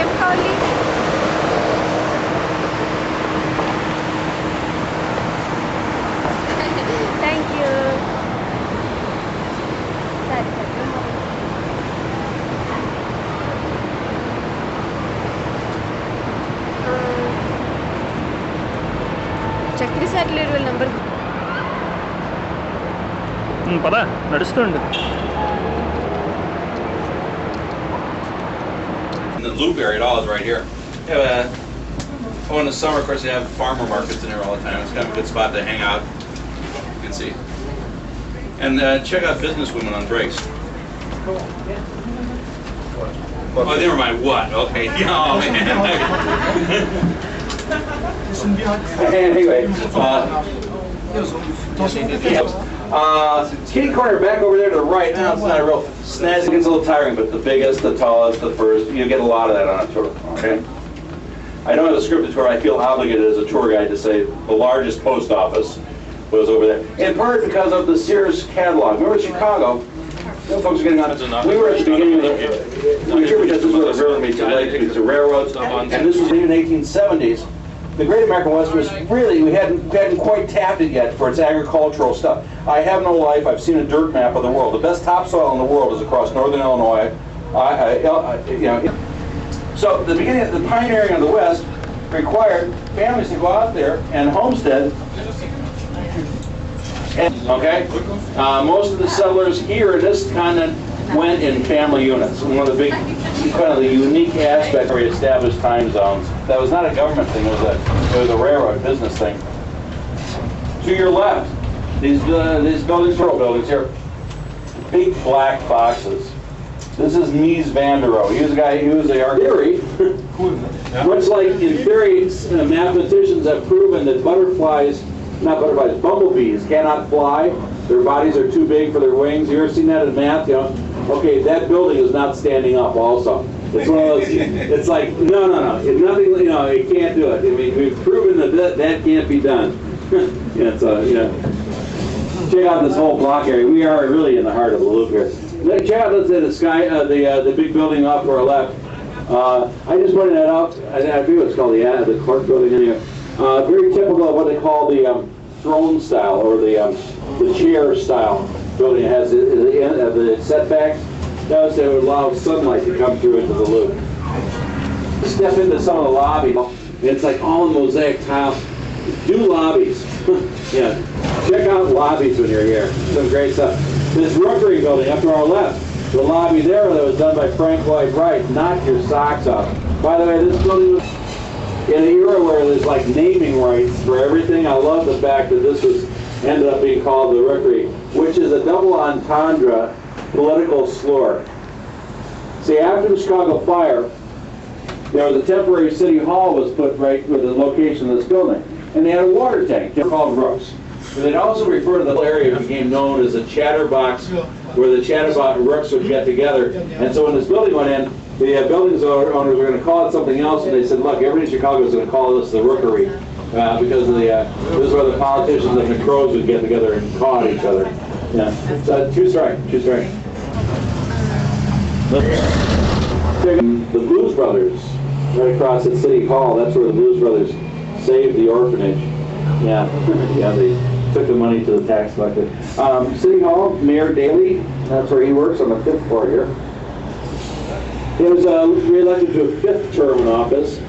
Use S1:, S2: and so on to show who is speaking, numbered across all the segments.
S1: ఏం కావాలి? Thank you. సరే చక్రి సాటిలైట్ వాళ్ళ నెంబర్
S2: పదా నడుస్తుండు.
S3: The loop area at all is right here. Yeah, in the summer, of course, they have farmer markets in there all the time. It's kind of a good spot to hang out. You can see. And check out businesswomen on breaks. Oh, never mind. What? Okay. Oh, man.
S4: Anyway, kitty corner back over there to the right. Now it's not a real snazzy. It gets a little tiring, but the biggest, the tallest, the first, you get a lot of that on a tour. Okay. I don't have a scripted tour. I feel obligated as a tour guide to say the largest post office was over there. In part because of the Sears catalog. Remember Chicago? You folks are getting on. We were at the beginning of the. I'm sure because this is where the railroad meets the railroad stuff on, and this was in the 1870s. The Great American West was really, we hadn't quite tapped it yet for its agricultural stuff. I have no life. I've seen a dirt map of the world. The best topsoil in the world is across northern Illinois. So the beginning of the pioneering of the West required families to go out there and homestead. Okay, most of the settlers here in this continent went in family units. One of the big, kind of the unique aspects where we established time zones. That was not a government thing. It was a railroad business thing. To your left, these buildings, rural buildings here, big black boxes. This is Mies van der Rohe. He was a guy. He was a theory. Much like in theory, mathematicians have proven that bumblebees cannot fly. Their bodies are too big for their wings. You ever seen that in math? You know, okay, that building is not standing up. Also, it's one of those. It's like no. It's nothing. You know, it can't do it. I mean, we've proven that can't be done. Yeah, so check out this whole block area. We are really in the heart of the loop here. Check out the sky, the big building off to our left. I just pointed that out. I think it's called the Clark building anyway. Very typical of what they call the throne style or the chair style building. It has the setbacks. Does that would allow sunlight to come through into the loop. Step into some of the lobby. It's like all in mosaic tile. Do lobbies. Yeah, check out lobbies when you're here. Some great stuff. This rookery building up to our left. The lobby there that was done by Frank Lloyd Wright. Knock your socks off. By the way, this building was in an era where there's like naming rights for everything. I love the fact that this ended up being called the Rookery, which is a double entendre political slur. See, after the Chicago fire, there was a temporary city hall was put right with the location of this building, and they had a water tank. They're called rooks. But they'd also refer to the area that became known as a chatterbox, where the chatterbox rooks would get together. And so when this building went in, the buildings owners were going to call it something else, and they said, look, everybody in Chicago is going to call this the Rookery, because of this is where the politicians and the crows would get together and caw at each other. Yeah, so, true story. The Blues Brothers, right across at City Hall, that's where the Blues Brothers saved the orphanage. Yeah, they took the money to the tax collector. City Hall, Mayor Daley, that's where he works on the 5th floor here. He was re-elected to a 5th term in office,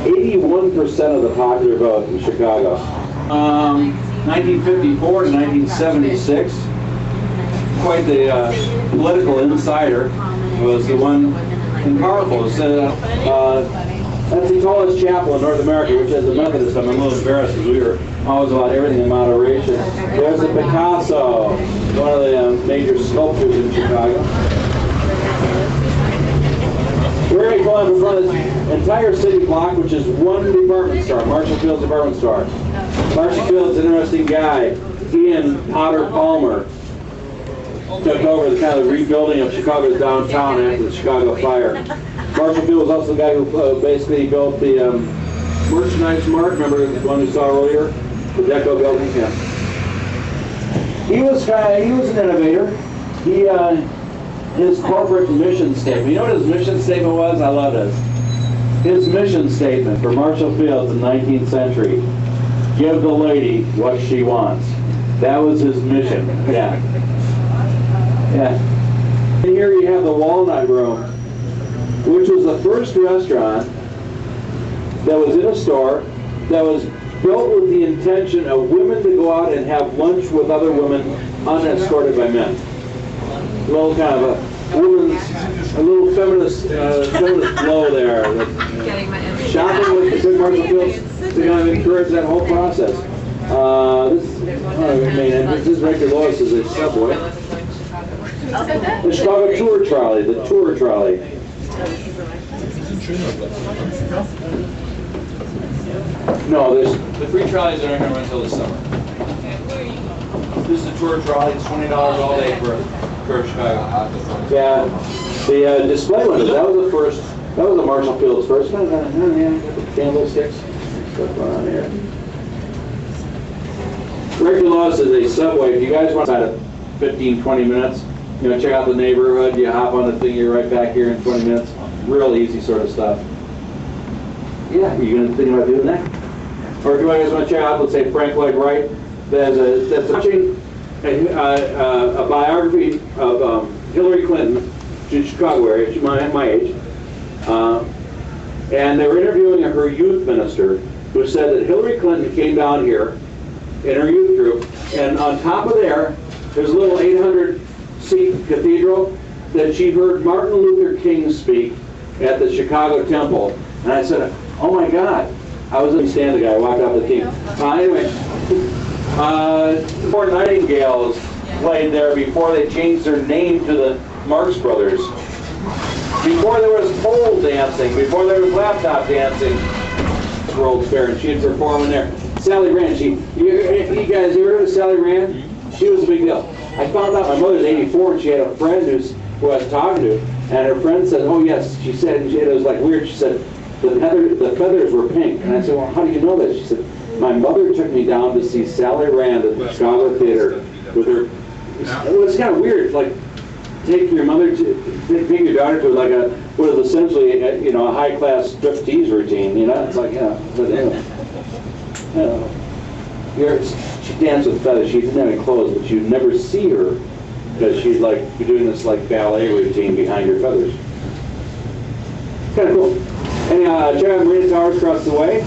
S4: 81% of the popular vote in Chicago. 1954 to 1976, quite the political insider, was the one in powerful. That's the tallest chapel in North America, which as a Methodist, I'm a little embarrassed because we were always about everything in moderation. There's a Picasso, one of the major sculptors in Chicago. We're going to go in front of this entire city block, which is one department store, Marshall Field's department store. Marshall Field's an interesting guy. He and Potter Palmer took over the kind of rebuilding of Chicago's downtown after the Chicago fire. Marshall Field was also the guy who basically built the Merchandise Mart. Remember the one we saw earlier, the Deco building? Yeah. He was an innovator. His corporate mission statement. You know what his mission statement was? I love this. His mission statement for Marshall Fields in the 19th century: give the lady what she wants. That was his mission. Yeah. Yeah. And here you have the Walnut Room, which was the first restaurant that was in a store that was built with the intention of women to go out and have lunch with other women unescorted by men. A little kind of a little feminist glow there. Shopping with the good Marshall Fields to kind of encourage that whole process. This is Rector Lois is a subway. The Chicago Tour Trolley, the Tour Trolley. No, there's the free trolleys that aren't going to run until the summer. This is a tour trolley. It's $20 all day for Chicago. Yeah, the display windows. That was the first. That was the Marshall Fields first. Yeah, candlesticks. Stuff going on here. Rector Lois is a subway. If you guys want about 15, 20 minutes, you know, check out the neighborhood. You hop on the thing. You're right back here in 20 minutes. Real easy sort of stuff. Yeah, you gonna think about doing that? Or if you guys want to check out, let's say Frank Lloyd Wright, that's a biography of Hillary Clinton, she's Chicago area, she's my age, and they were interviewing her youth minister, who said that Hillary Clinton came down here in her youth group, and on top of there's a little 800-seat cathedral that she heard Martin Luther King speak at the Chicago Temple, and I said, oh my God. I was in stand the guy, I walked out the team. Anyway, four Nightingales played there before they changed their name to the Marx Brothers. Before there was pole dancing, before there was laptop dancing, World's Fair, and she'd perform in there. Sally Rand, you guys ever heard of Sally Rand? She was a big deal. I found out my mother's 84 and she had a friend who I was talking to, and her friend said, oh yes, she said, and it was like weird, she said, the feathers were pink. And I said, well, how do you know that? She said, my mother took me down to see Sally Rand at the Chicago Theater with her. It was kind of weird, like taking your daughter to like what is essentially a high-class striptease routine. You know, it's like she danced with feathers. She didn't have any clothes, but you'd never see her because she'd like be doing this like ballet routine behind her feathers. Kind of cool. Anyhow, check out Marina Towers across the way.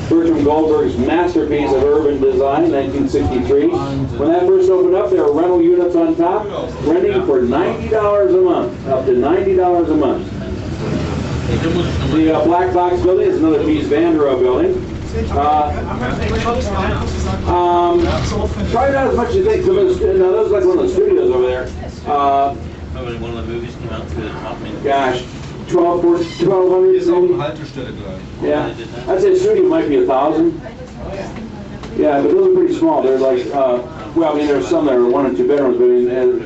S4: Bertram Goldberg's masterpiece of urban design, 1963. When that first opened up, there were rental units on top, renting for $90 a month, up to $90 a month. The Black Box building is another Mies van der Rohe building. Probably not as much as you think. Now, that was like one of the studios over there.
S3: One of the movies came out through the top.
S4: Gosh. 1200. Yeah, I'd say studio might be 1,000. Yeah, but those are pretty small. They're like, well, I mean, there's some that are 1 and 2 bedrooms, but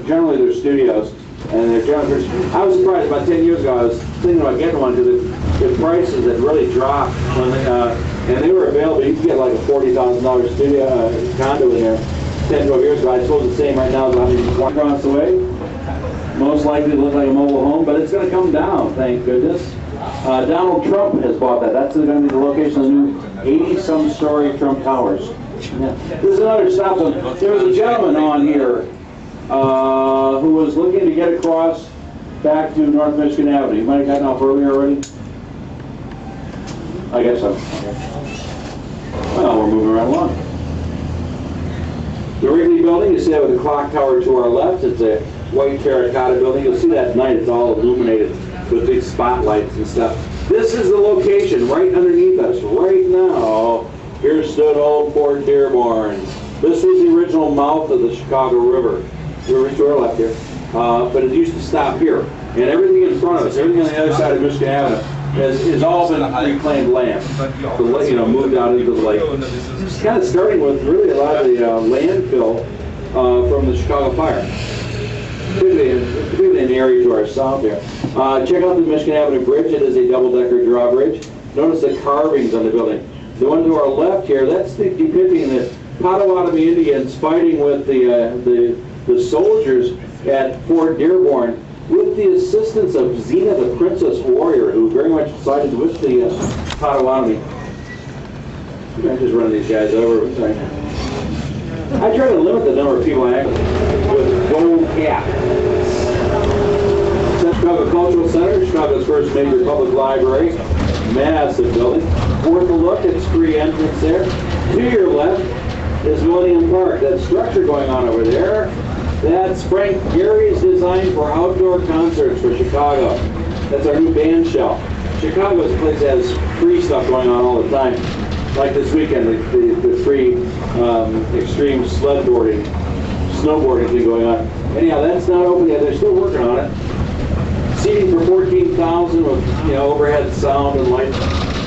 S4: generally they're studios, and they're generally. I was surprised about 10 years ago. I was thinking about getting one because the prices had really dropped when and they were available. You could get like a $40,000 studio condo in there 10, 12 years ago. I suppose the same right now is 120 across the way. Most likely to look like a mobile home, but it's going to come down, thank goodness. Donald Trump has bought that. That's going to be the location of the new 80-some-story Trump Towers. Yeah. This is another stop zone. There was a gentleman on here who was looking to get across back to North Michigan Avenue. You might have gotten off earlier already? I guess so. Well, we're moving right along. The Wrigley Building, you see that with the clock tower to our left. It's a white terracotta building. You'll see that at night. It's all illuminated with big spotlights and stuff. This is the location right underneath us right now. Here stood old Fort Dearborn. This was the original mouth of the Chicago River. River to our left here. But it used to stop here. And everything in front of us, everything on the other side of Michigan Avenue, has all been reclaimed land. Moved out into the lake. It's kind of starting with really a lot of the landfill from the Chicago fire. Particularly in the area to our south here. Check out the Michigan Avenue Bridge. It is a double-decker drawbridge. Notice the carvings on the building. The one to our left here, that's depicting the Potawatomi Indians fighting with the soldiers at Fort Dearborn with the assistance of Xena the Princess Warrior, who very much sided with the Potawatomi. I'm just running these guys over. Sorry. I try to limit the number of people I act with gold cap. Chicago Cultural Center, Chicago's first major public library, massive building. Worth a look, it's free entrance there. To your left is Millennium Park. That structure going on over there, that's Frank Gehry's design for outdoor concerts for Chicago. That's our new band shell. Chicago's a place that has free stuff going on all the time. Like this weekend, the free extreme sled-boarding, snowboarding thing going on. Anyhow, that's not open yet. They're still working on it. Seating for 14,000 with overhead sound and light.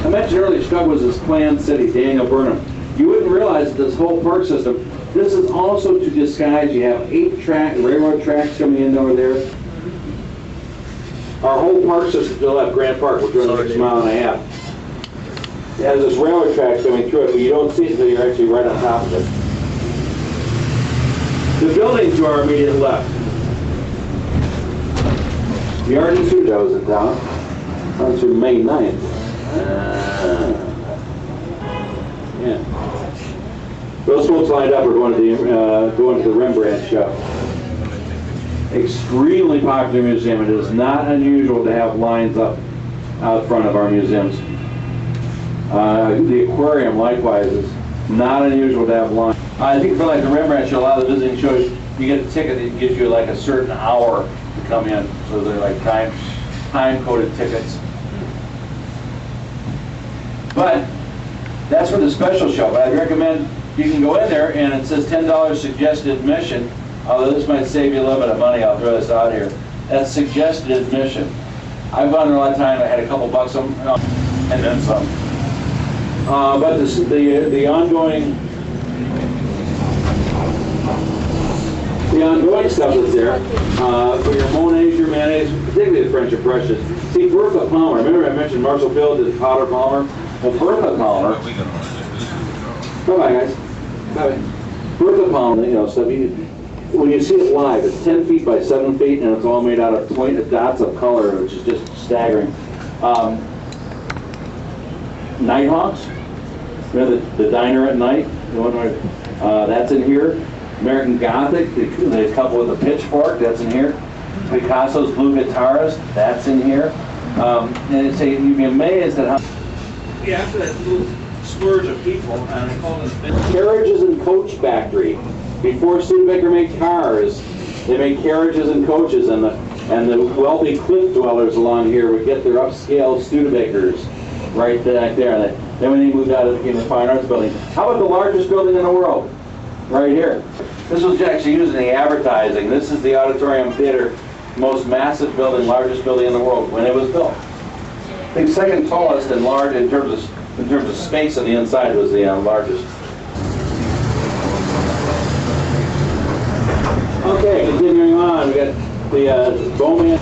S4: I mentioned earlier Chicago was this planned city, Daniel Burnham. You wouldn't realize that this whole park system, this is also to disguise. You have 8 railroad tracks coming in over there. Our whole park system still have Grant Park, we're doing 6.5 miles. It has this railroad tracks coming through it, but you don't see it until you're actually right on top of it. The building to our immediate left. The Art Institute I was in town. Runs through May 9th. Yeah. Those folks lined up are going to the Rembrandt show. Extremely popular museum. It is not unusual to have lines up out front of our museums. The aquarium, likewise, is not unusual to have lines. I think for like the Rembrandt show, a lot of the visiting shows, you get a ticket that gives you like a certain hour to come in. So they're like time-coded tickets. But that's for the special show. But I'd recommend you can go in there, and it says $10 suggested admission. Although this might save you a little bit of money, I'll throw this out here. That's suggested admission. I've gone there a lot of time. I had a couple bucks and then some. But the ongoing stuff that's there for your Monets, your Manets, particularly the French Impressions. See, Bertha Palmer. Remember I mentioned Marshall Field did Potter Palmer. Well, Bertha Palmer. Bye bye guys. Bye. Bertha Palmer, stuff. When you see it live, it's 10 feet by 7 feet, and it's all made out of pointed dots of color, which is just staggering. Nighthawks. Remember the diner at night? The one where, that's in here. American Gothic, the couple with the pitchfork, that's in here. Picasso's Blue Guitarist, that's in here. And you'd be amazed at how... Yeah, after that little splurge of people, and I call it... Carriages and Coach Factory. Before Studebaker made cars, they made carriages and coaches, and the wealthy cliff dwellers along here would get their upscale Studebakers right back there. And then when they moved out, it became a fine arts building. How about the largest building in the world? Right here. This was actually used in the advertising. This is the Auditorium Theater, most massive building, largest building in the world when it was built. I think second tallest and large in terms of space on the inside was the largest. Okay, continuing on, we got the Bowman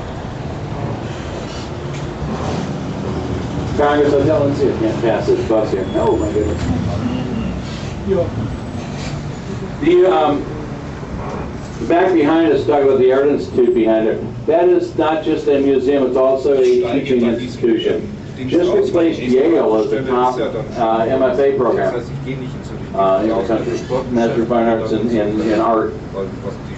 S4: Congress Hotel. Let's see if I can't pass this bus here. Oh my goodness. The back behind us, talking about the Art Institute behind it. That is not just a museum; it's also a teaching institution. Just replaced Yale as the top MFA program in the country, Master of Fine Arts in Art.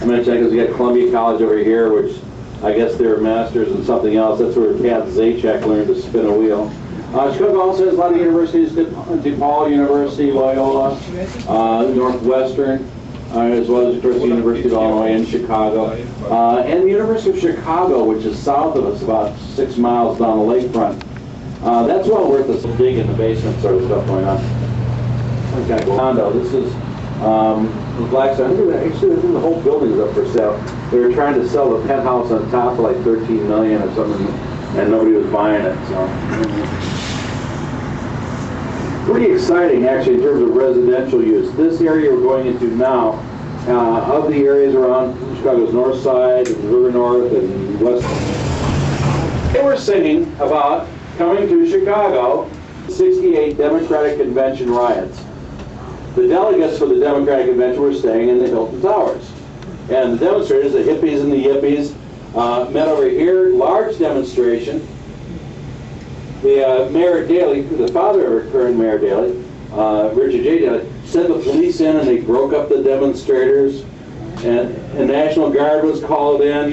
S4: I'm going to check because we got Columbia College over here, which I guess they're masters in something else. That's where Kat Zajac learned to spin a wheel. Chicago also has a lot of universities: DePaul University, Loyola, Northwestern, as well as, of course, the University of Illinois in Chicago, and the University of Chicago, which is south of us, about 6 miles down the lakefront. That's well worth this dig in the basement sort of stuff going on. Some kind of condo. This is the Blackstone. Actually, the whole building is up for sale. They were trying to sell the penthouse on top for like $13 million or something, and nobody was buying it. So. Pretty exciting, actually, in terms of residential use. This area we're going into now, of the areas around Chicago's north side, and River North, and west. They were singing about coming to Chicago, 68 Democratic Convention riots. The delegates for the Democratic Convention were staying in the Hilton Towers. And the demonstrators, the hippies and the yippies, met over here, large demonstration. The Mayor Daley, the father of current Mayor Daley, Richard J. Daley, sent the police in and they broke up the demonstrators, and the National Guard was called in.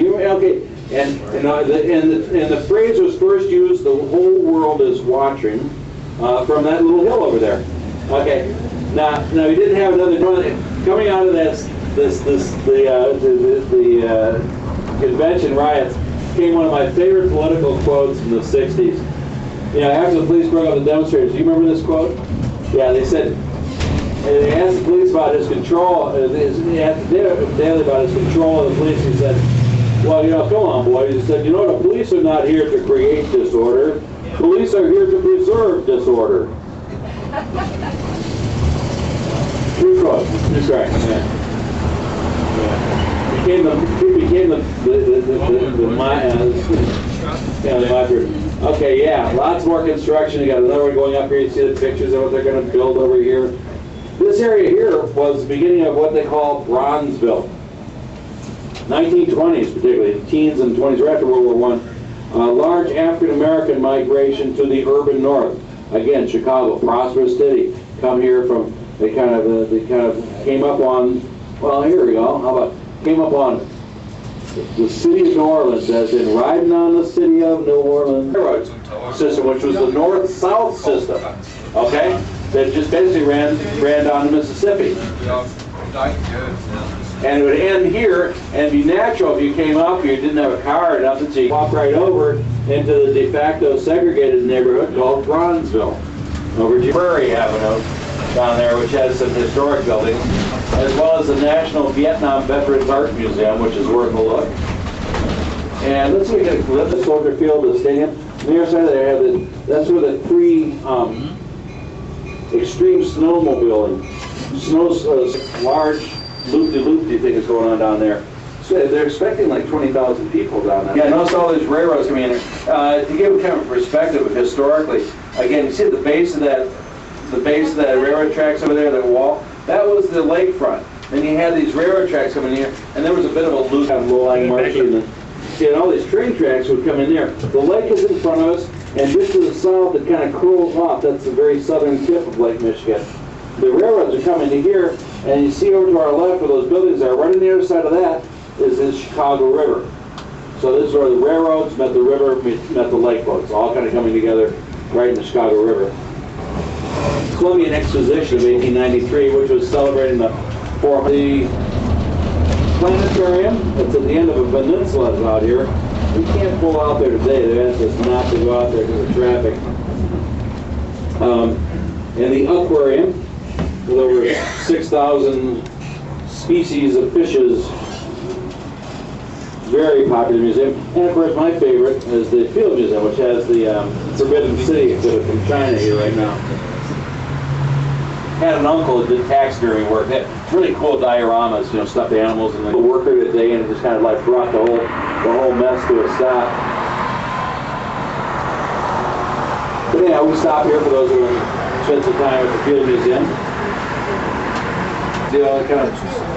S4: The phrase was first used, "The whole world is watching," from that little hill over there. Okay, now we didn't have another coming out of the convention riots. Came one of my favorite political quotes from the '60s. After the police broke up the demonstrators, do you remember this quote? Yeah, they said, they asked the police about his control, they asked Daley about his control of the police. He said, well, come on, boys. He said, the police are not here to create disorder. Police are here to preserve disorder. True quote. That's right. Yeah. Became the mantra. Okay, yeah, lots more construction. You got another one going up here. You see the pictures of what they're going to build over here. This area here was the beginning of what they call Bronzeville. 1920s, particularly, teens and 20s, right after World War I. Large African-American migration to the urban north. Again, Chicago, prosperous city. Come here from, they kind of came up on, well, here we go. How about, came up on the city of New Orleans, as in riding on the city of New Orleans railroad system, which was the north-south system, okay, that just basically ran down the Mississippi. And it would end here and be natural if you came up here, you didn't have a car or nothing, so you walk right over into the de facto segregated neighborhood called Bronzeville, over Prairie Avenue down there, which has some historic buildings, as well as the National Vietnam Veterans Art Museum, which is worth a look. And let's see, we get a glimpse of Soldier Field, the stadium. On the other side there, that's where the three extreme snowmobiling, large loop-de-loop-de thing is going on down there. So they're expecting like 20,000 people down there. Yeah, notice all these railroads coming in there. To give kind of a perspective of historically, again, you see the base of that railroad tracks over there, that wall, that was the lakefront. Then you had these railroad tracks coming in here, and there was a bit of a loop on low-lying market. And all these train tracks would come in there. The lake is in front of us, and just to the south, it kind of curls off. That's the very southern tip of Lake Michigan. The railroads are coming to here, and you see over to our left where those buildings are, right on the other side of that is the Chicago River. So this is where the railroads met the river, met the lake boats, all kind of coming together right in the Chicago River. Columbian Exposition of 1893, which was celebrating the planetarium. It's at the end of a peninsula out here. We can't pull out there today. They asked us not to go out there because of traffic. And the aquarium, with over 6,000 species of fishes. Very popular museum. And of course my favorite is the Field Museum, which has the Forbidden City exhibit from China here right now. Had an uncle that did taxidermy work. They had really cool dioramas, stuffed animals, and a worker today, and it just kind of like brought the whole mess to a stop. But anyhow, we stop here for those who spend some time at the Field Museum. The kind of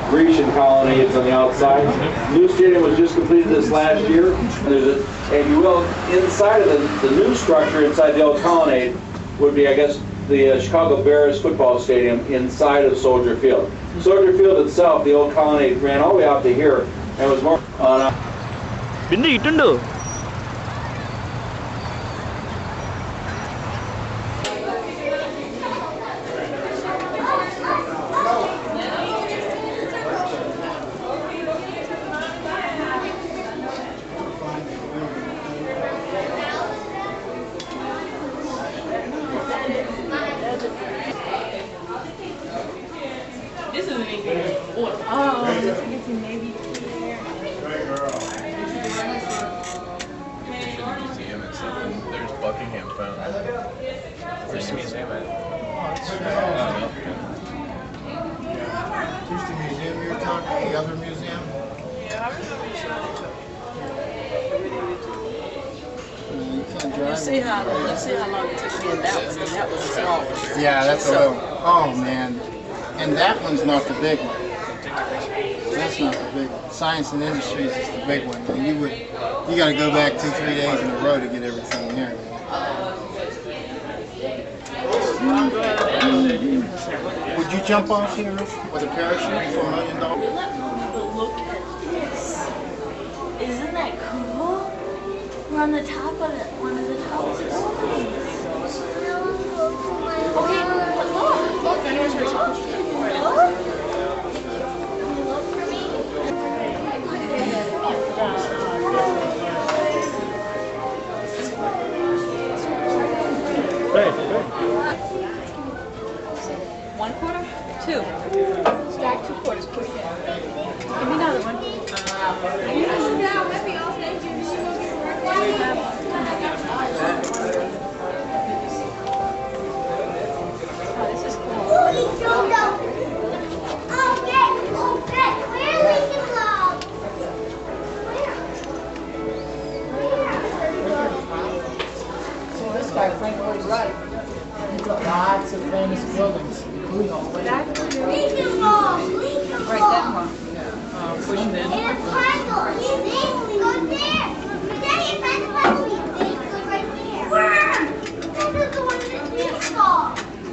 S4: Grecian colony, it's on the outside. New stadium was just completed this last year. And there's if you will, inside of the new structure, inside the old colonnade, would be, I guess, the Chicago Bears football stadium inside of Soldier Field. Soldier Field itself, the old colonnade, ran all the way out to here, and was more on
S2: Bindi ittundu.
S5: Let's see how long it took me in that one, and that was a small one.
S6: Yeah, that's a little. Oh man, and that one's not the big one. That's not the big one. Science and industries is the big one. And you got to go back 2-3 days in a row to get everything there. Would you jump off here with a parachute for $1 million?
S7: Look at this. Isn't that cool? We're on the top of it. One of the tops. Okay, look, there's her top. Look. Look for me.
S5: One quarter? Two. Stack 2 quarters, push it. Give me another one. Oh, this is cool.
S6: This guy, Frank Lloyd Wright, he's got lots of famous buildings, including all the way.
S5: Right, that one. Push it in.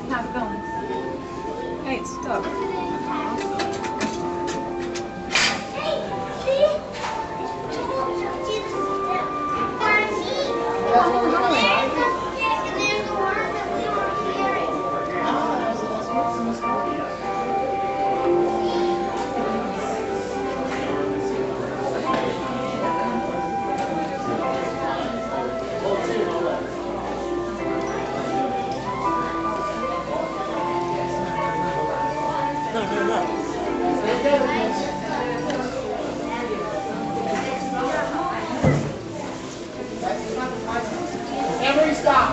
S5: How's it going? Hey, it's stuck.
S6: Every stop.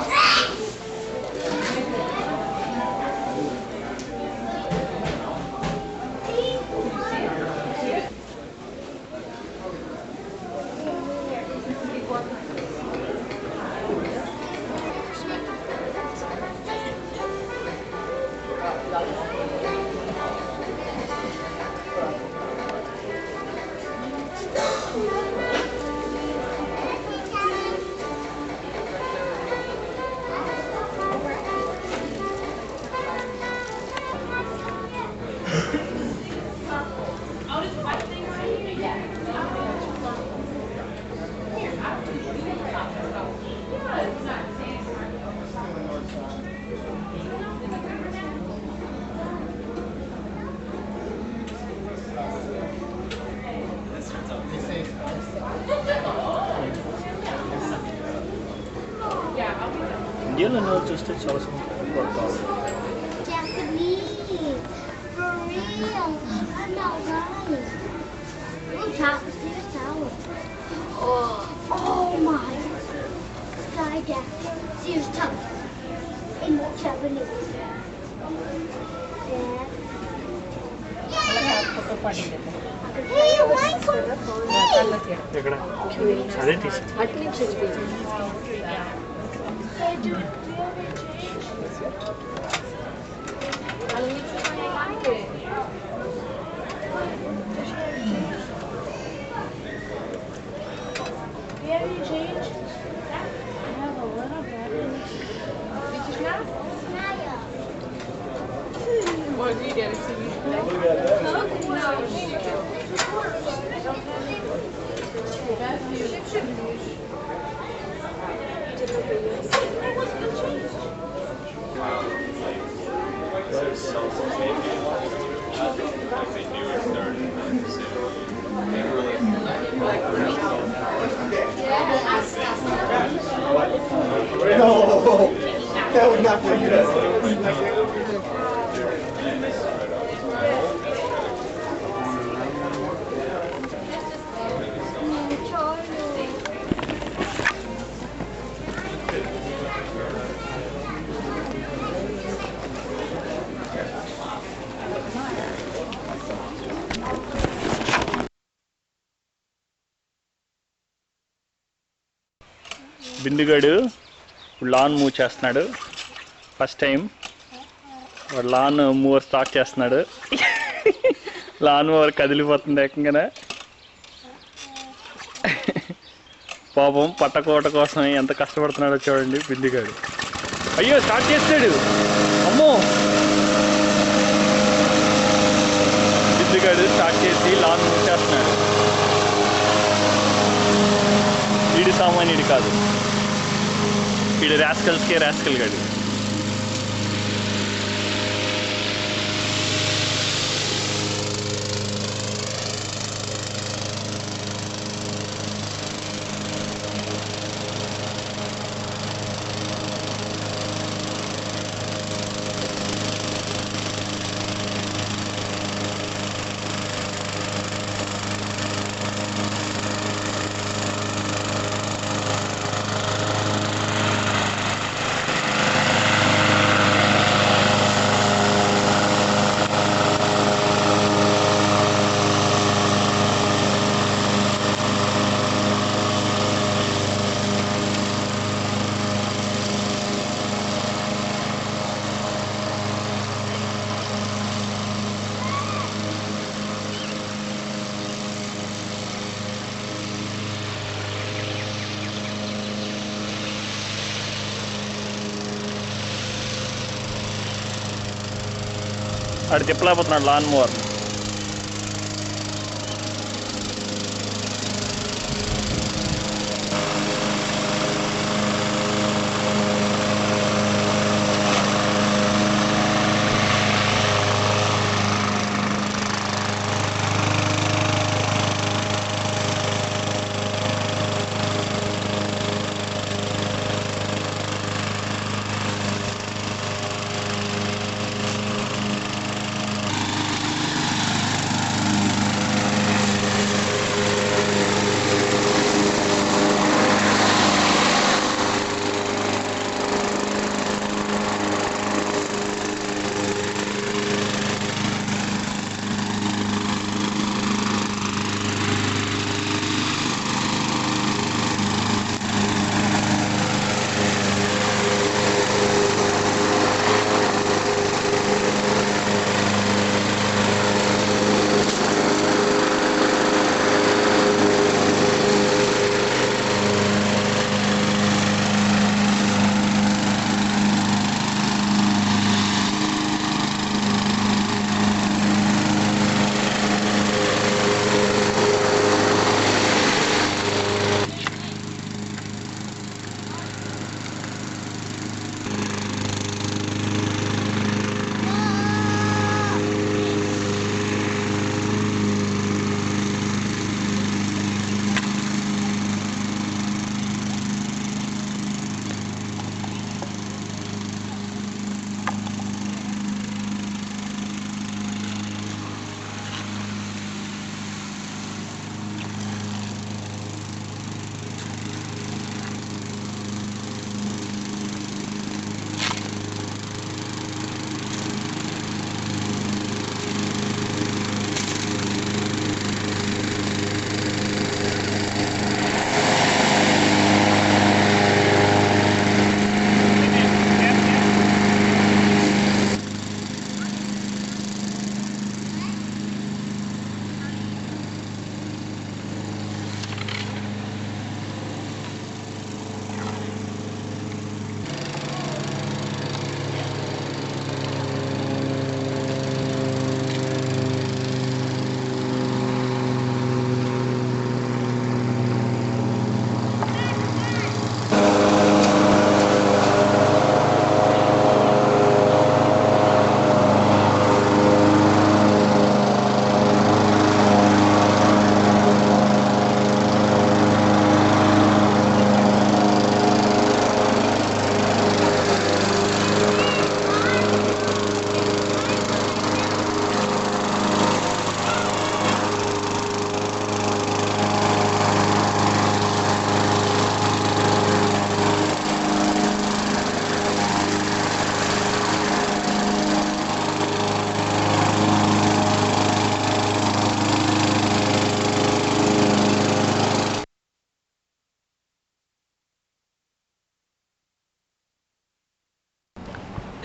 S2: ఇండియాలో చూస్తే చాలా పడతారు.
S8: Japanese. For real. I'm not lying. Sears Tower. Oh my. Sky Deck. Sears Tower. In Japanese. Hey, you like one?
S2: ఎక్కడ అదే తీసి
S1: అటు నుంచి
S8: Hey, do you have any change? I have a little bit. Did you snap?
S5: What did you get?
S6: No, that would not be good.
S2: బిందుగాడు lawn move చేస్తున్నాడు. First time వాడు lawn mower start చేస్తున్నాడు. Lawn mower కదిలిపోతుంది ఏకంగానే. పాపం పట్టకోట కోసం ఎంత కష్టపడుతున్నాడో చూడండి బిందిగాడు. అయ్యో స్టార్ట్ చేస్తాడు, అమ్మో. బిందిగాడు స్టార్ట్ చేసి లాన్ మూవ్ చేస్తున్నాడు. వీడి సామాన్యుడి కాదు, వీడు రాస్కల్స్కే రాస్కల్ గాడు. ఆడు తిప్పలేకపోతున్నాడు లాన్ మోవర్.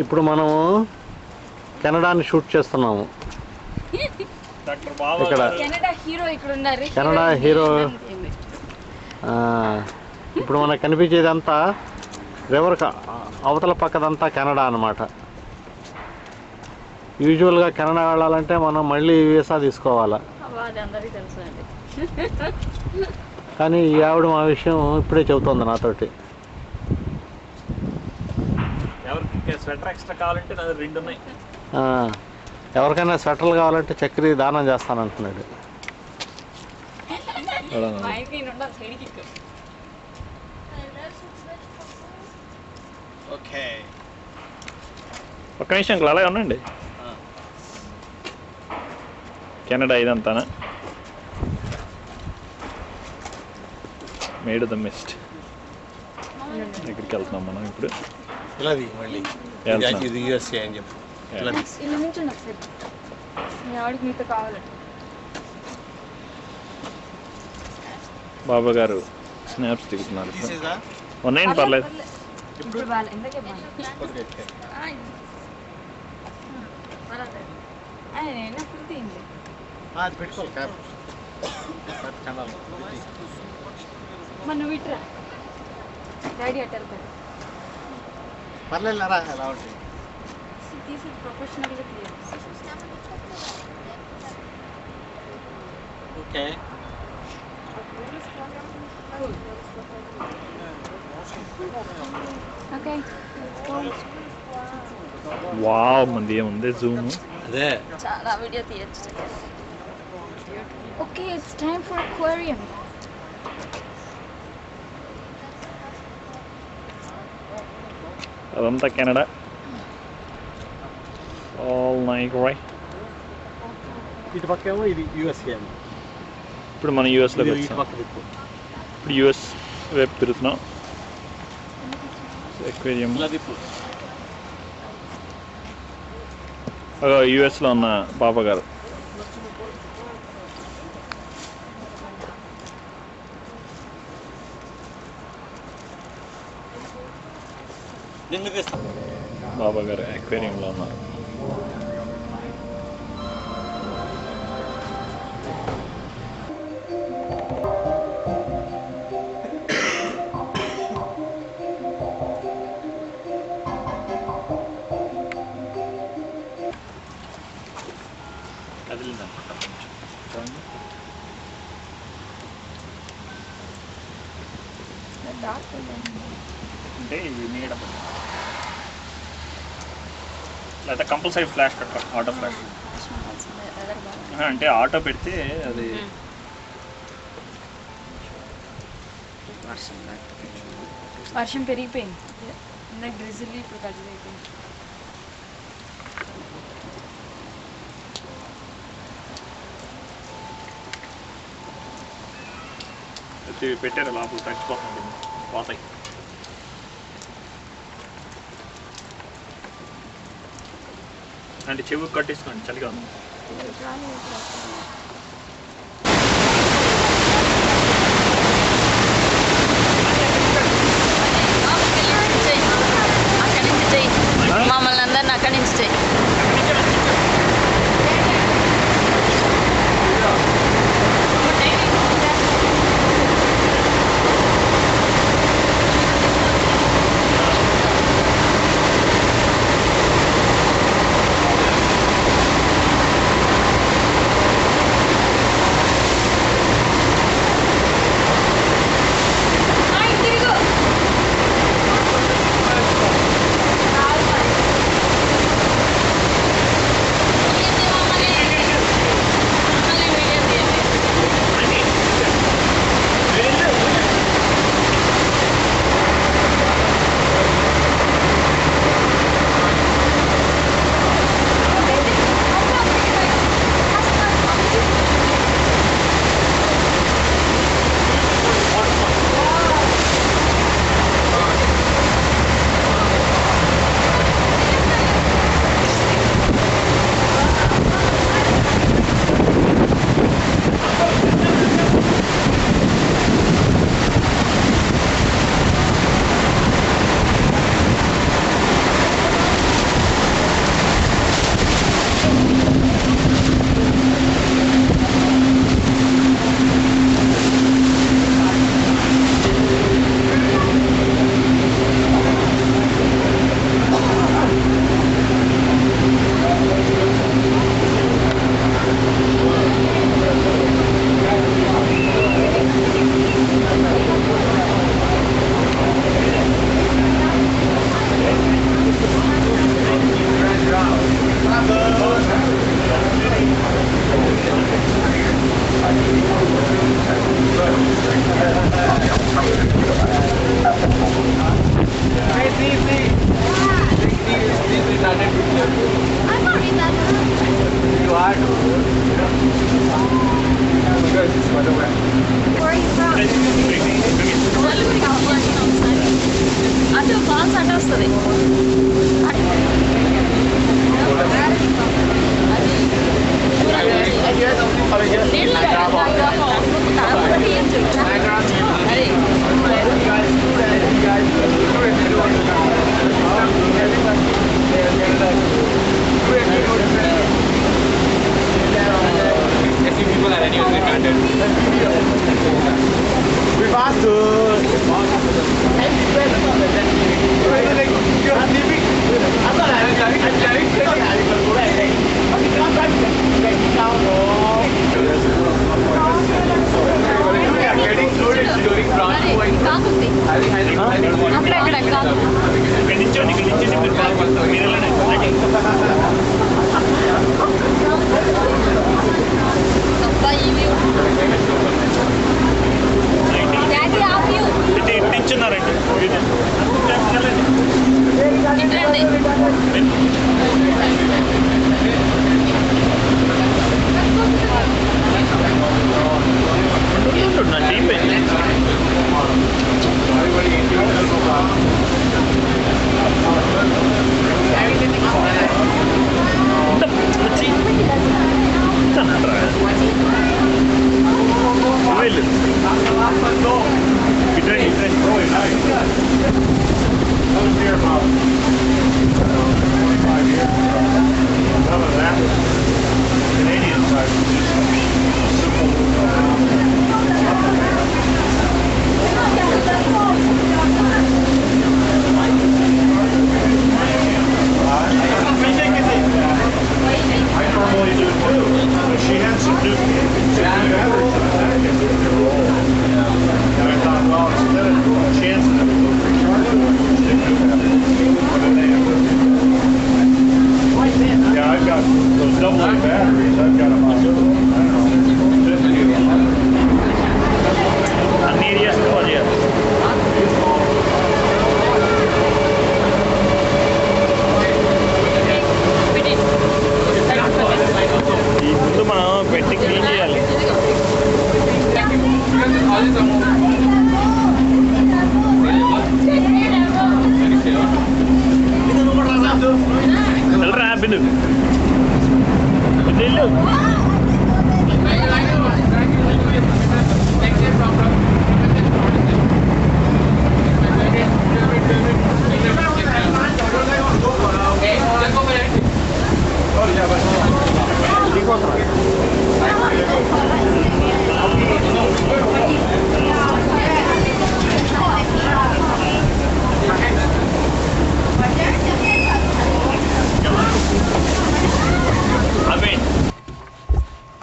S9: ఇప్పుడు మనము కెనడాని షూట్ చేస్తున్నాము.
S2: డాక్టర్ బాబా
S9: ఇక్కడ
S2: గారు.
S1: కెనడా హీరో ఇక్కడ ఉన్నారు.
S9: Canada hero. ఇప్పుడు మనకు కనిపించేదంతా రివర్ అవతల పక్కదంతా కెనడా అన్నమాట. యూజువల్గా కెనడా వెళ్ళాలంటే మనం మళ్ళీ వీసా తీసుకోవాలా.
S5: అది అందరికీ తెలుసు అండి.
S9: కానీ ఈ ఆవిడ మా విషయం ఇప్పుడే చెబుతోంది నాతోటి.
S2: ఎవరికి స్వెటర్ ఎక్స్ట్రా కావాలంటే నా దగ్గర 2 ఉన్నాయి.
S9: ఎవరికైనా స్వెటర్లు కావాలంటే చక్కెర దానం చేస్తానంటున్నాడు.
S5: మా ఇంటికి ఈయన ఉండాలి సైడ్కి ఎక్కువ.
S6: ఓకే.
S2: ఒక్క నిమిషం అంకుల్ అలాగే ఉండండి. కెనడా ఇదంతానా? మేడ్ ద మిస్ట్ దగ్గరికి వెళ్తున్నాం మనం ఇప్పుడు.
S6: ఇలా మళ్ళీ ఇది యూఎస్ఏ అని చెప్పు.
S1: ఇలా నుంచి ఒకసారి మీ ఆవిడకి మీతో కావాలండి.
S2: బాబా గారు స్నాప్స్ దిగుతున్నారు. ఉన్నాయండి, పర్లేదు.
S1: ఇప్పుడు వాళ్ళ ఎందుకే నేను ఎప్పుడు తీయండి.
S6: అది పెట్టుకోవాలి క్యాప్.
S1: మన నువ్వు ఇట్రా డాడీ అట్ట వెళ్తాడు.
S6: పర్లేదు ఎలా ఉంటుంది.
S1: తీసి ప్రొఫెషనల్గా తీయాలి.
S6: ఓకే.
S1: ఓకే
S2: వావ్, మంది ఏముంది జూమ్.
S6: అదే
S1: చాలా వీడియో తీయచ్చు. Okay, it's time for aquarium.
S2: అదంతా కెనడా. All night right.
S6: ఇటు పక్కేమో ఇది యూఎస్ఏ.
S2: ఇప్పుడు మనం యూఎస్లోకి
S6: ఇటు
S2: వచ్చాం.
S6: పక్క దిక్కు.
S2: ఇప్పుడు యూఎస్ వైపు తిరుగుతున్నాం. ఎక్వేరియం
S6: ఇలా దిక్కు.
S2: యూఎస్లో ఉన్న బాబా గారు. బాబా గారు అక్వేరియంలో ఉన్నారు. అంటే ఇవి నీడ లేదా కంపల్సరీ ఫ్లాష్ పెట్టాలి. ఆటో ఫ్లాష్ అంటే ఆటో పెడితే అది
S1: వర్షం పెరిగిపోయింది. ఇందాక డ్రిజిల్, ఇప్పుడు కజ్జి అయిపోయింది.
S2: పెట్టారు లోపల తగ్గిపోతుంది, పోతాయి. అంటే చెవి కట్టేసుకోండి, చలిగా ఉంది.
S5: మమ్మల్ని అందరిని అక్కడి నుంచి చేయి. అటు ఫాల్స్ అటు వస్తుంది.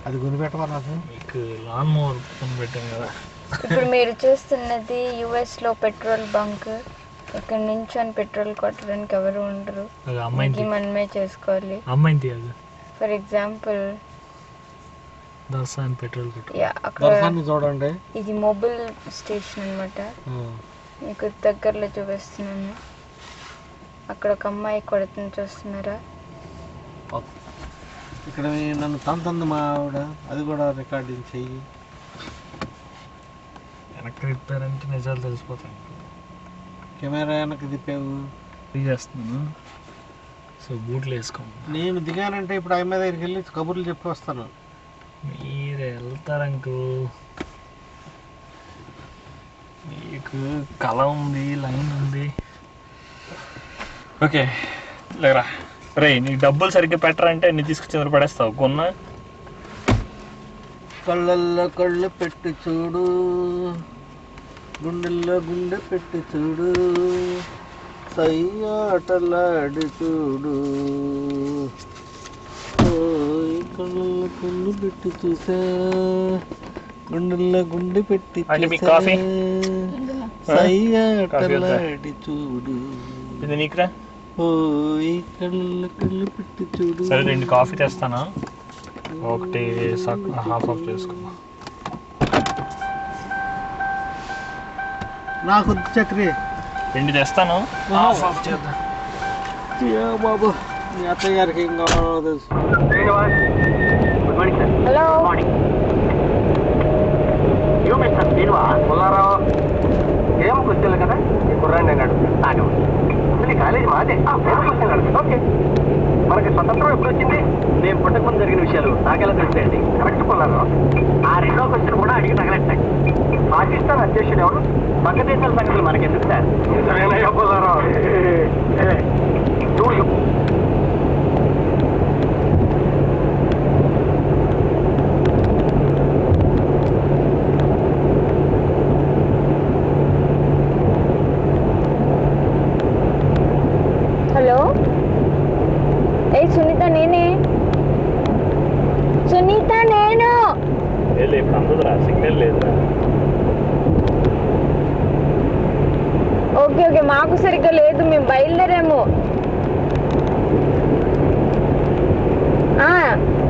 S9: అది కొనిపెట్టమన్నారు
S2: మీకు లాన్ మోవర్ కొనిపెట్టాం కదా.
S1: ఇప్పుడు మీరు చూస్తున్నది యుఎస్లో పెట్రోల్ బంక్. ఇక్కడ నించొని పెట్రోల్ కొట్టడానికి ఎవరు ఉండరు, ఇది మనమే చేసుకోవాలి.
S2: అమ్మాయింది అది
S1: ఫర్ ఎగ్జాంపుల్
S2: దర్శన్ పెట్రోల్
S1: అక్కడ
S9: చూడండి.
S1: ఇది మొబైల్ స్టేషన్ అన్నమాట. మీకు దగ్గరలో చూపిస్తున్నాను. అక్కడ ఒక అమ్మాయి కొడుతుంది, చూస్తున్నారా?
S9: ఇక్కడ నన్ను తంతుంది మా ఆవిడ, అది కూడా రికార్డింగ్ చెయ్యి.
S2: వెనక్కి తిప్పారంటే నిజాలు తెలిసిపోతాయి.
S9: కెమెరా వెనక్కి తిప్పావు
S2: చేస్తున్నాను. సో బూట్లు వేసుకోండి.
S9: నేను దిగానంటే ఇప్పుడు ఆయన దగ్గరికి వెళ్ళి కబుర్లు చెప్పి వస్తాను.
S2: మీరు వెళ్తారంకు, మీకు కళ ఉంది, లైన్ ఉంది. ఓకే లేరా రే, నీకు డబ్బులు సరిగ్గా పెట్టరంటే నీ తీసుకొచ్చి పడేస్తావు. కొన్నా
S9: కళ్ళల్లో కళ్ళు పెట్టి చూడు, గుండెల్లో గుండె పెట్టి చూడు, సయ్యాటలాడి చూడు, కళ్ళల్లో కళ్ళు పెట్టి చూసా, గుండెల్లో గుండె పెట్టి సయ్యాటలాడి చూడు.
S2: ఇది నీకురా.
S9: కళ్ళల్లో కళ్ళు పెట్టి చూడు.
S2: సరే 2 కాఫీ తెస్తానా, ఒకటి హాఫ్ ఆఫ్ చేసుకో.
S9: నాకు చక్రి
S2: 2 తెస్తాను. ఆఫ్ చేద్దాం.
S9: బాబు మీ అత్తయ్య గారికి ఏం కావాలో తెలుసు.
S10: Good morning sir.
S1: Hello
S10: morning. You mister Srinivas Pullarao. ఏం కూర్చోలే కదా ఈ కుర్రాన్ని నేను అడుగుతాను. అసలు ఈ కాలేజీ మాదే. కూర్చున్నాడు. ఓకే. మనకి స్వతంత్రం ఎప్పుడు వచ్చింది? నేను పుట్టకముందు జరిగిన విషయాలు నాకెలా తెలుస్తాయండి? కరెక్ట్ పుల్లారావు. ఆ రెండో క్వశ్చన్ కూడా అడిగి తగలెట్టండి. పాకిస్తాన్ అధ్యక్షుడు ఎవరు? పక్క దేశాల సంగతులు మనకెందుకు సార్? పుల్లారావు
S1: హలో ఏ సునీత నేనే సునీత నేను
S2: ఇప్పుడు అందదురా, సిగ్నల్ లేదురా.
S1: ఓకే ఓకే మాకు సరిగ్గా లేదు, మేము బయలుదేరాము.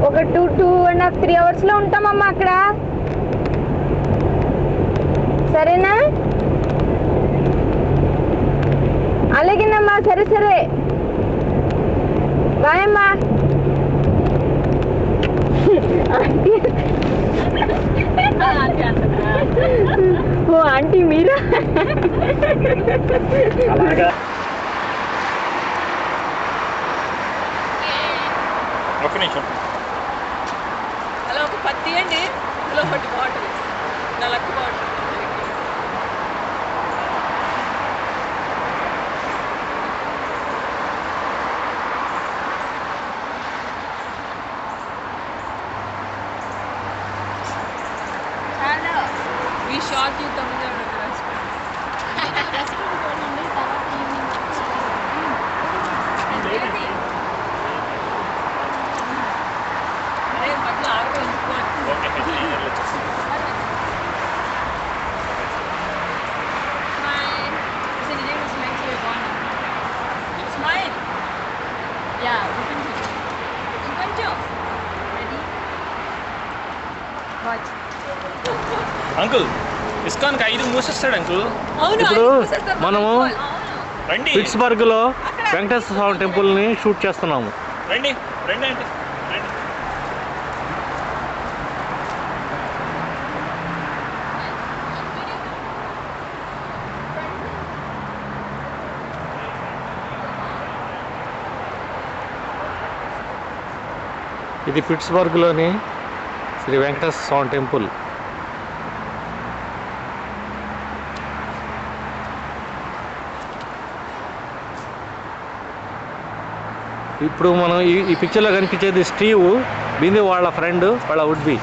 S1: ఒక 2.5 3 అవర్స్లో ఉంటామమ్మా అక్కడ. సరేనా? అలాగేనమ్మా, సరే సరే బాయ్ అమ్మా. ఓ ఆంటీ మీరా?
S2: ఒక్క నిమిషం.
S5: అలా ఒక 10 తీయండి. ఇందులో ఒకటి బాటిల్, నా లక్ బాటిల్. ఈ షార్ట్ యూ తమ్ముడు అరే మధ్యలో ఆడుకో స్మైల్. యా ఇంకొంచెం రెడీ వాచ్.
S2: అంకుల్ ఇస్కాన్కి 5 మూసేస్తాడు అంకుల్.
S9: ఇప్పుడు మనము
S2: రండి
S9: పిట్స్బర్గ్లో వెంకటేశ్వర స్వామి టెంపుల్ని షూట్ చేస్తున్నాము.
S2: రండి రండి అంటే రండి.
S9: ఇది పిట్స్బర్గ్లోని శ్రీ వెంకటేశ్వర స్వామి టెంపుల్. ఇప్పుడు మనం ఈ పిక్చర్లో కనిపించేది స్టీవ్, బిందు వాళ్ళ ఫ్రెండ్, వాళ్ళ వుడ్ బి.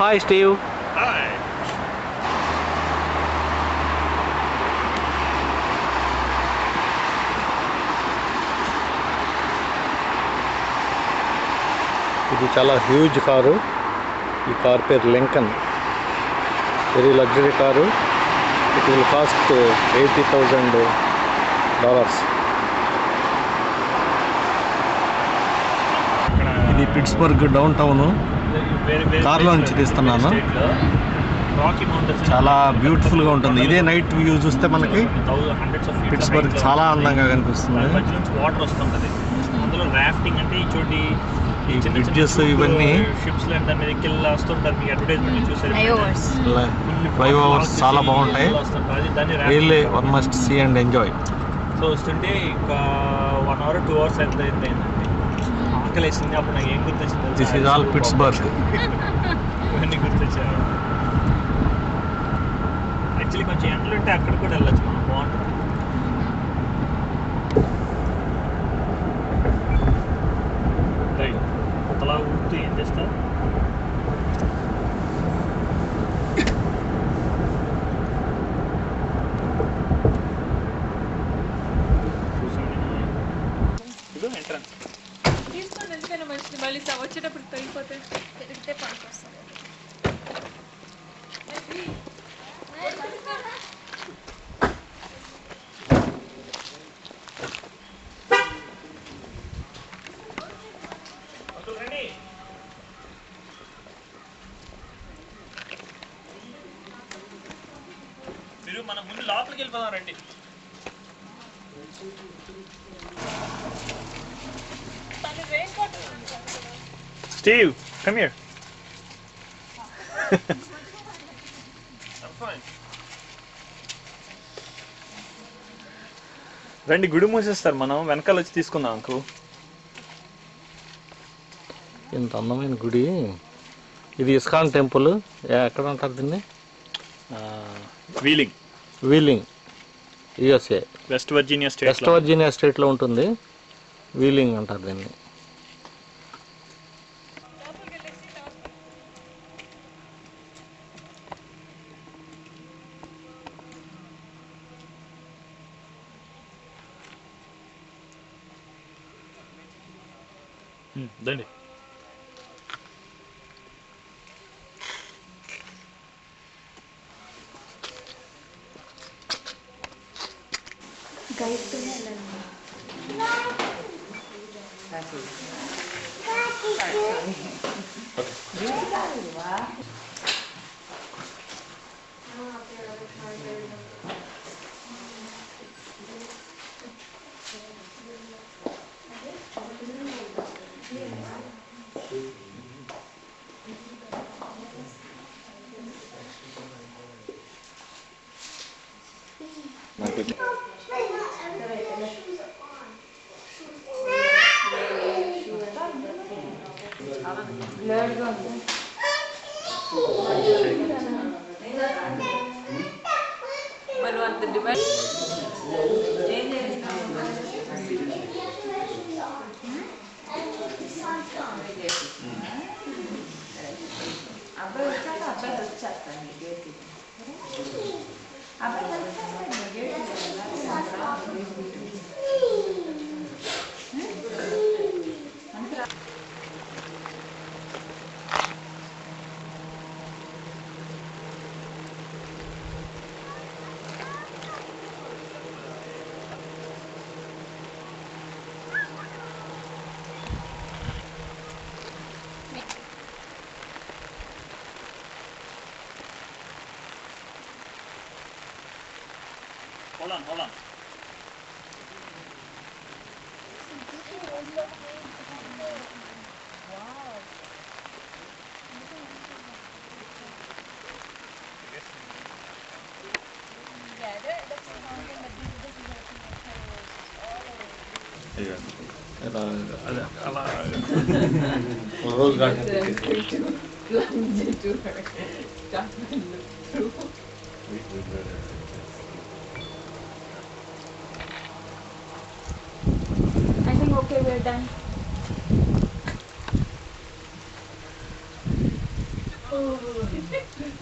S9: Hi Steve. ఇది చాలా హ్యూజ్ కారు. ఈ కార్ పేరు Lincoln. Very luxury car. It will cost $80,000. ఇది పిట్స్బర్గ్ డౌన్ టౌన్ కార్లో నుంచి తీస్తున్నాను. చాలా బ్యూటిఫుల్గా ఉంటుంది. ఇదే నైట్ వ్యూ చూస్తే మనకి పిట్స్బర్గ్ చాలా అందంగా కనిపిస్తుంది.
S2: వాటర్ వస్తుంటుంది అందులో. రాఫ్టింగ్ అంటే ఈ చోటి
S9: ఈ బ్రిడ్జెస్ ఇవన్నీ
S2: షిప్స్ దాని మీదకి వెళ్ళి వస్తుంటారు. మీ అడ్వర్టైజ్మెంట్ చూసారు,
S9: ఫ్లైఓవర్స్ చాలా బాగుంటాయి. Really one must see and enjoy.
S2: So వస్తుంటే ఇంకా 1 hour 2 hours ఎంత అయిందండి. ఆకలేసింది. అప్పుడు నాకు ఏం గుర్తొచ్చింది?
S9: This is all Pittsburgh.
S2: ఇవన్నీ గుర్తొచ్చాను. యాక్చువల్లీ కొంచెం ఎండలు ఉంటే అక్కడ కూడా వెళ్ళొచ్చు మనం, బాగుంటుంది. కొత్తలా ఊరుతూ ఏం చేస్తా? ఎంట్రన్స్
S5: తీసుకొని ఎందుకైనా మంచిది. మళ్ళీ వచ్చేటప్పుడు తగ్గిపోతే తిరిగితే పనికొస్తుంది.
S2: మీరు మన ముందు లోపలికి లోపలికి వెళ్ళిపోదాం రండి. Steve, come here. I'm fine. రండి, గుడి మూసేస్తారు, మనం వెనకాల వచ్చి తీసుకుందాం అంకు.
S9: ఇంత అందమైన గుడి. ఇది ఇస్కాన్ టెంపుల్. ఎక్కడ అంటారు దీన్ని?
S2: Wheeling
S9: wheeling, USA,
S2: west Virginia
S9: స్టేట్లో ఉంటుంది. వీలింగ్ అంటారు దీన్ని.
S2: దండి.
S5: మరి అంత డిమాండ్ అబ్బాయి వచ్చాక అబ్బాయి వచ్చేస్తాను గేట్ అబ్బాయి
S2: Hold on.
S9: అలా రోజు
S1: I think okay, we're done.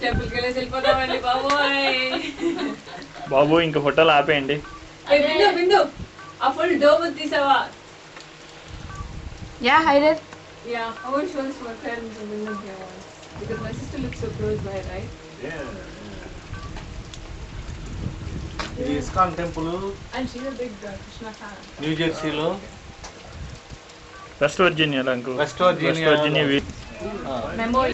S5: టెంపుల్కి వెళ్ళేసి వెళ్ళిపోతామండి బాబోయ్.
S2: బాబు ఇంకా హోటల్ ఆపేయండి.
S5: బిందు ఆ ఫుల్ డోర్ తీసావా?
S1: Yeah, hide it.
S5: Yeah, I want to show this to my parents and then here once because my sister lives so close by, right?
S9: ఇది ISKCON temple
S5: And she's a big Krishna fan.
S9: New జెర్సీలో,
S2: West Virginia అంకు.
S9: West Virginia
S1: Memory.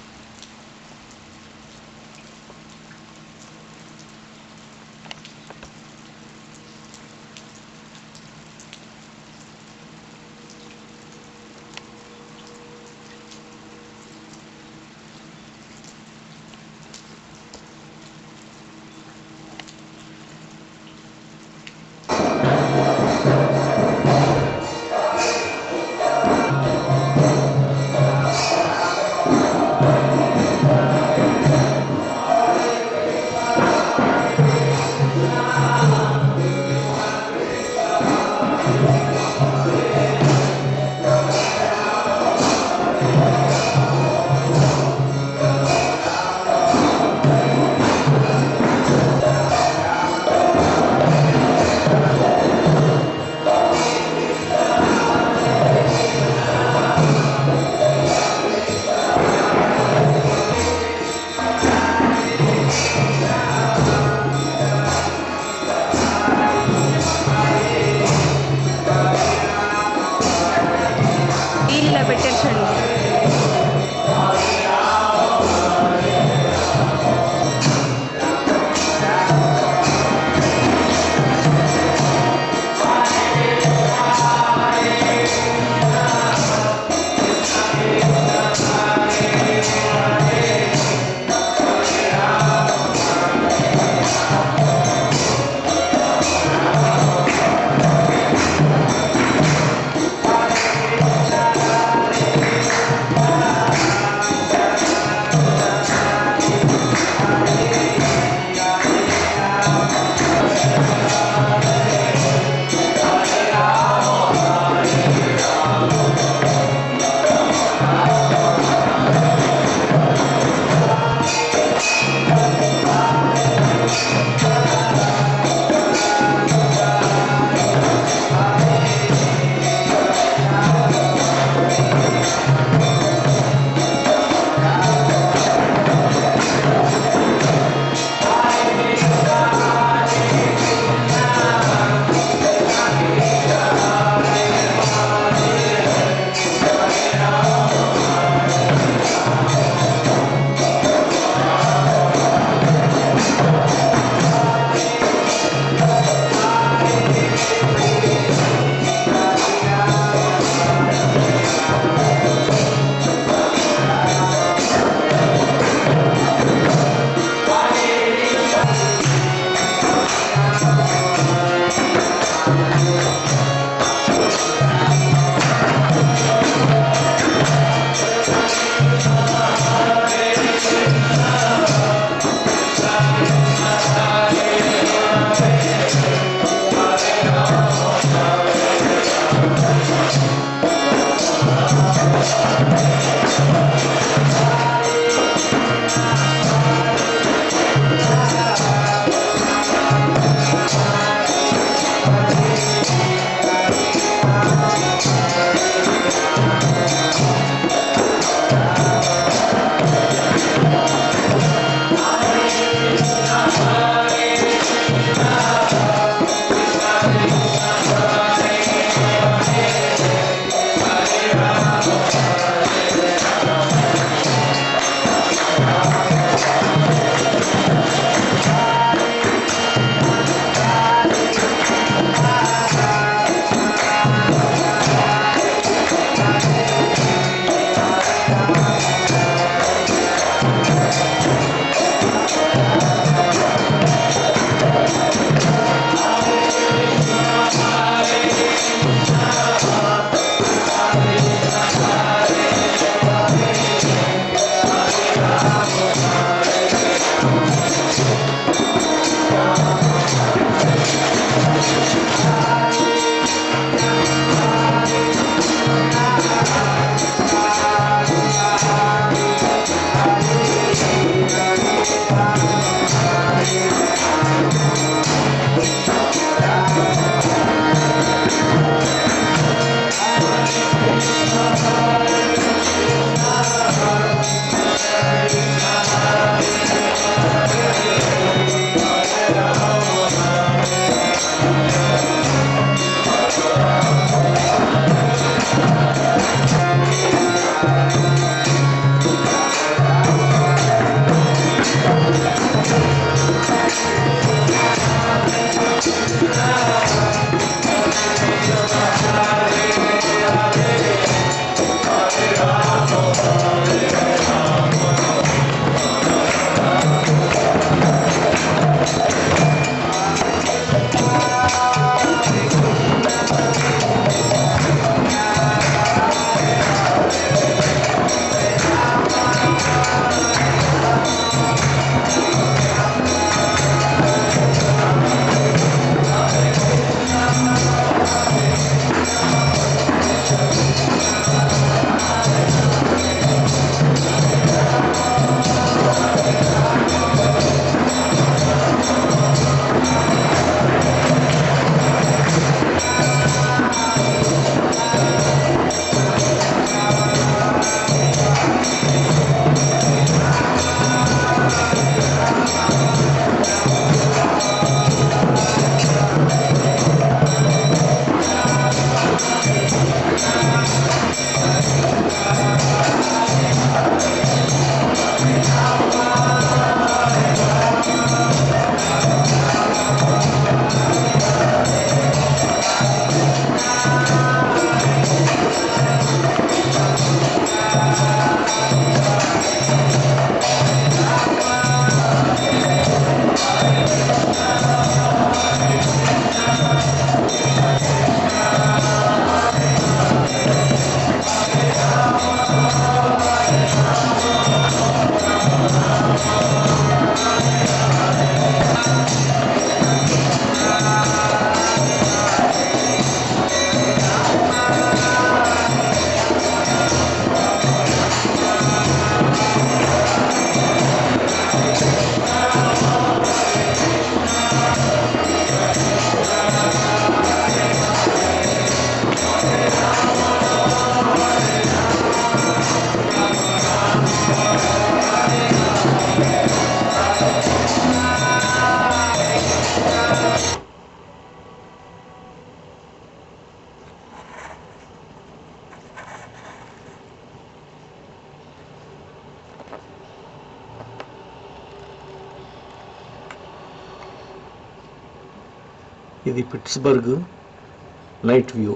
S9: ఇది Pittsburgh night view.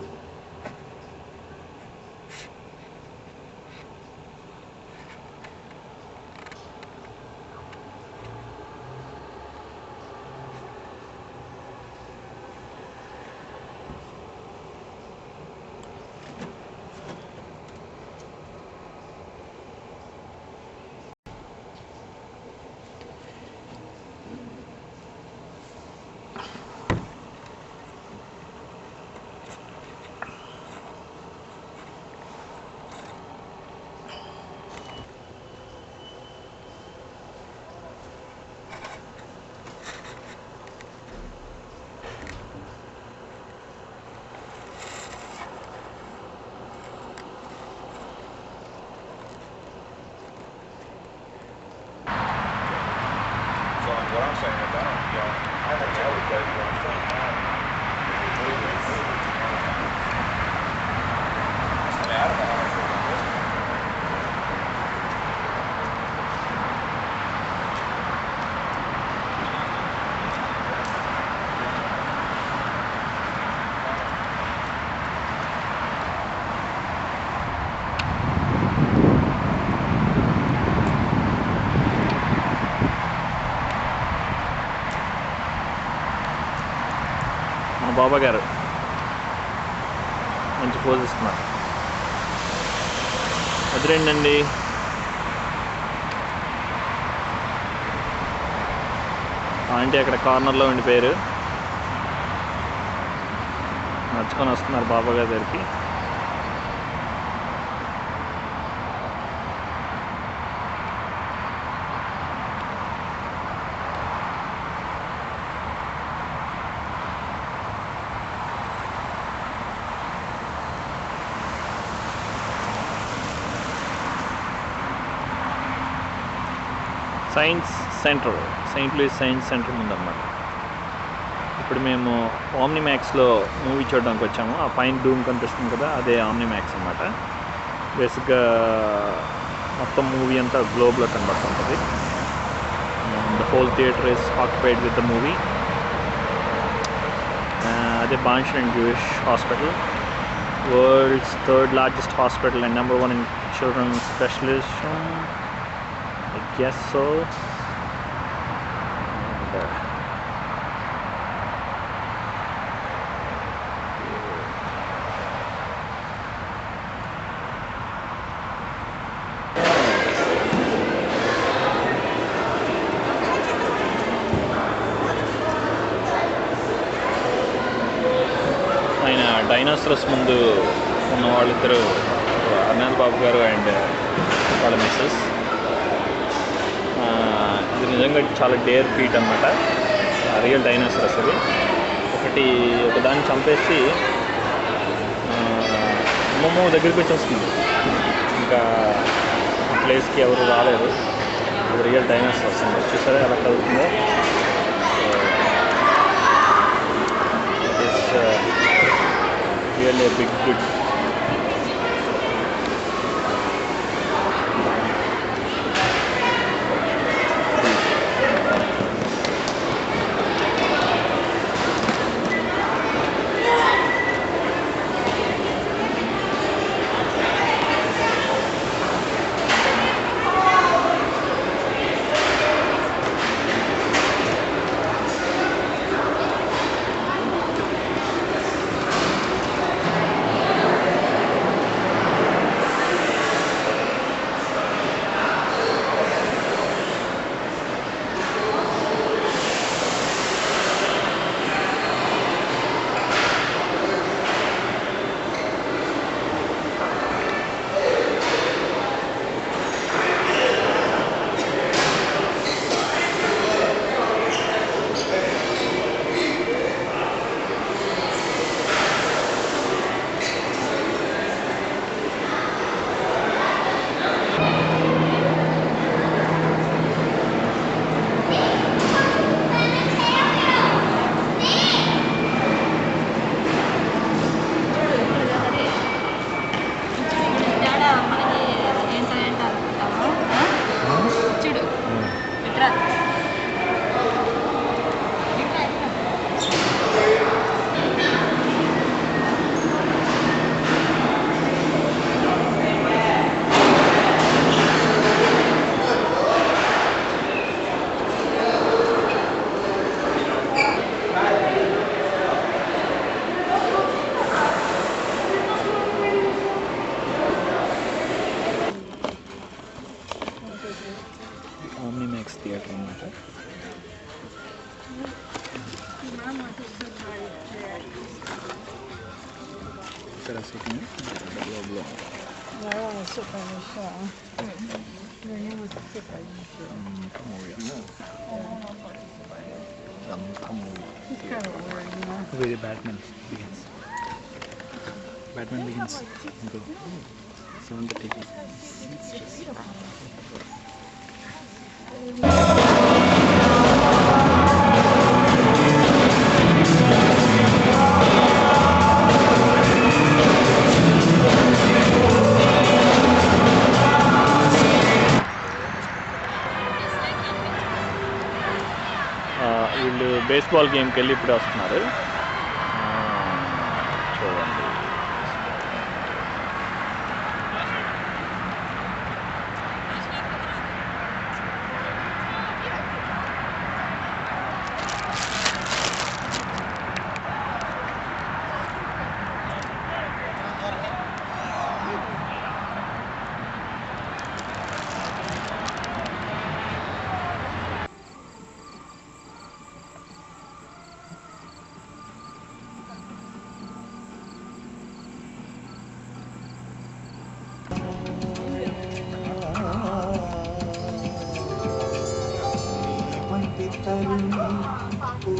S9: Baba garu మంచి pose ఇస్తున్నారు. అదిరేంటండి. Aunty అక్కడ కార్నర్లో ఉండిపోయారు. నడుచుకొని వస్తున్నారు బాబా గారి దగ్గరికి. సెయింట్ లూయిస్ సైన్స్ సెంటర్ ముందన్నమాట. ఇప్పుడు మేము ఆమ్నిమాక్స్లో మూవీ చూడడానికి వచ్చాము. ఆ పైన డూమ్ కనిపిస్తుంది కదా, అదే ఆమ్నిమాక్స్ అన్నమాట. బేసిక్గా మొత్తం మూవీ అంతా గ్లోబ్లో కనబడుతుంటుంది. The whole theatre is occupied with the movie. అదే Barnes and Jewish hospital, world's 3rd largest hospital and number 1 in children's specialism. I guess so. ఆయన డైనోసరస్ ముందు ఉన్న వాళ్ళిద్దరు హరనాథ్ బాబు గారు అండ్ వాళ్ళ మిస్సెస్. ఇది నిజంగా చాలా డేర్ ఫీట్ అన్నమాట. రియల్ డైనోసరస్ అది. ఒకదాన్ని చంపేసి అమ్మమ్మ దగ్గరికి వచ్చేస్తుంది. ఇంకా ఆ ప్లేస్కి ఎవరు రాలేరు. ఇది రియల్ డైనోసరస్ అండి. చూసారా ఎలా కలుగుతుందో. It is really big good. Omnimax theatre అన్నమాట. ఇక్కడ సిట్టింగ్ గ్లోబ్లో మూవీ బ్యాట్మెన్ బిగిన్స్ ఇంకో 7:30. వీళ్ళు బేస్బాల్ గేమ్కి వెళ్ళి ఇప్పుడే వస్తున్నారు. చూడండి.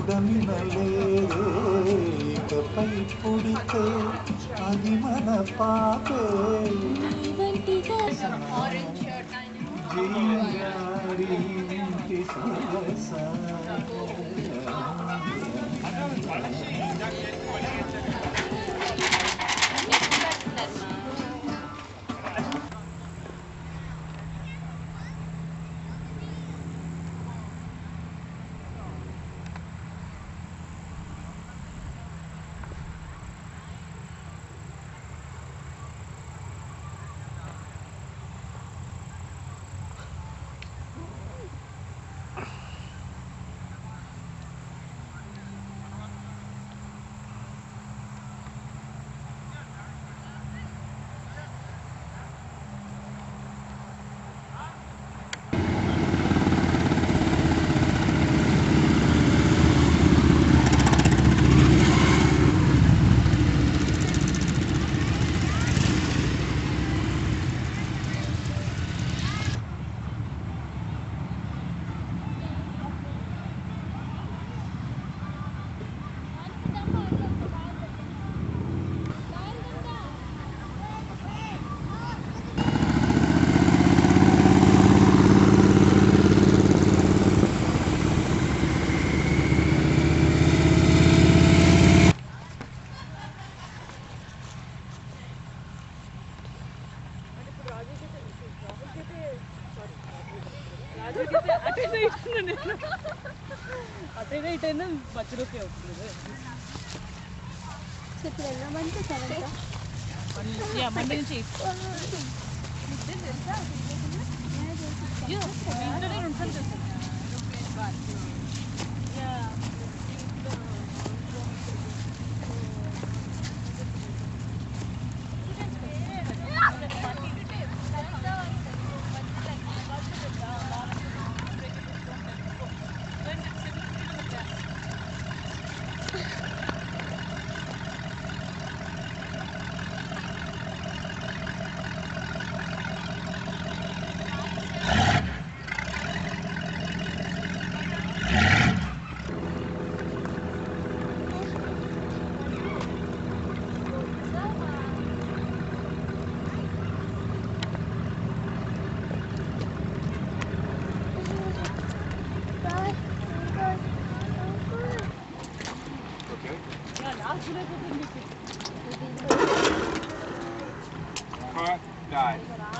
S11: పుడమినలేరే ఇకపై పుడితే అది మన పాపే జీయారి ఇంటి సరస
S5: అటైనా ఇటైనా మధ్యలోకి అవుతుంది మండే నుంచి ఇంట్లోనే 2 సార్లు చేస్తాను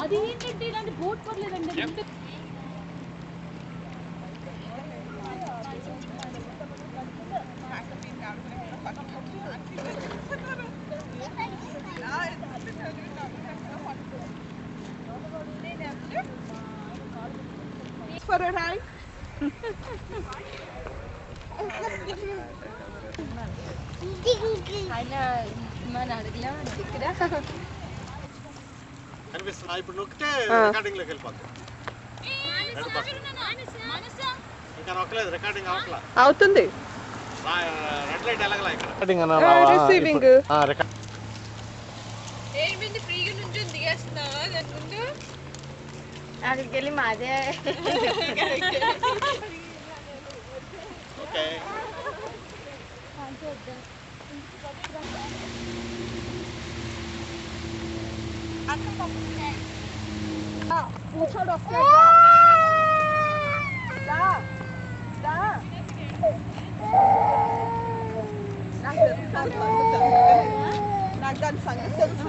S5: అది ఏంటంటే ఇలాంటి బోట్ పర్లేదండి
S8: For a ride.
S1: ఆయన మన అడగలే ఇక్కడ
S6: కనిపిస్తున్నా ఇప్పుడు నొక్కితే రికార్డింగ్ లోకి వెళ్ళిపోతుంది ఇంకా నొక్కలేదు రికార్డింగ్ అవట్లా
S8: అవుతుంది
S6: రెడ్ లైట్ ఎలాగలా ఇక్కడ
S8: రిసీవింగ్
S5: ఏంటి ఫ్రీగా నుంచి దిగేస్తున్నావా దాని ముందు
S1: అక్కడికి వెళ్ళి మాదే
S6: ఓకే
S8: కూర్చోడు నాకు దాని సంగతి తెలుసు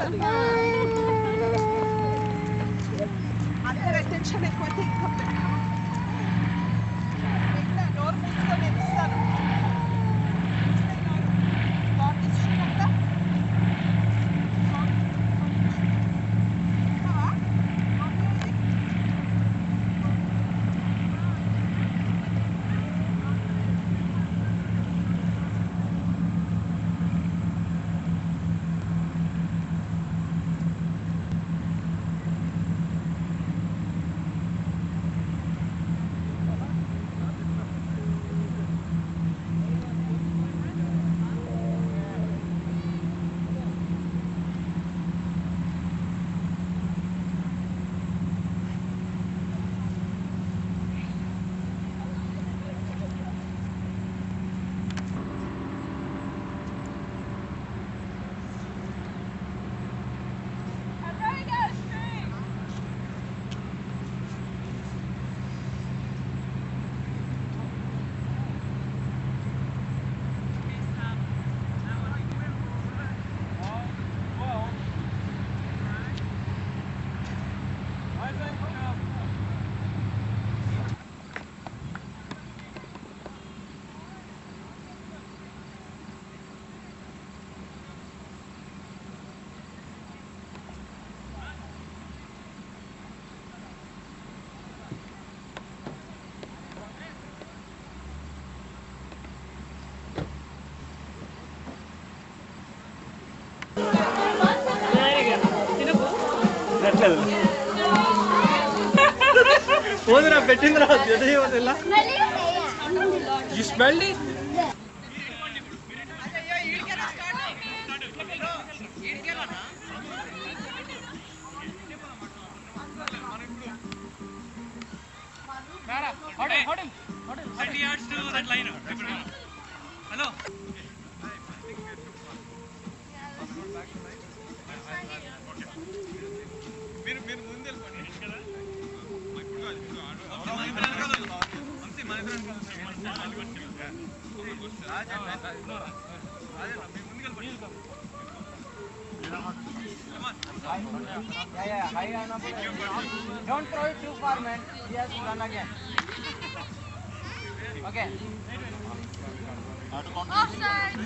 S8: అందరూ అటెన్షన్ ఎక్కువ తీసుకుంటారు నోరు మూసుకొని ఇస్తాను
S2: కాదు పోదురా పెట్టింది రా ఇలా యూ స్మెల్ ఇట్ హలో మీరు మీరు ముందు వెళ్ళిపోండి కదా
S10: Don't throw it too far, man. Yes, run again. Okay.
S7: Offside.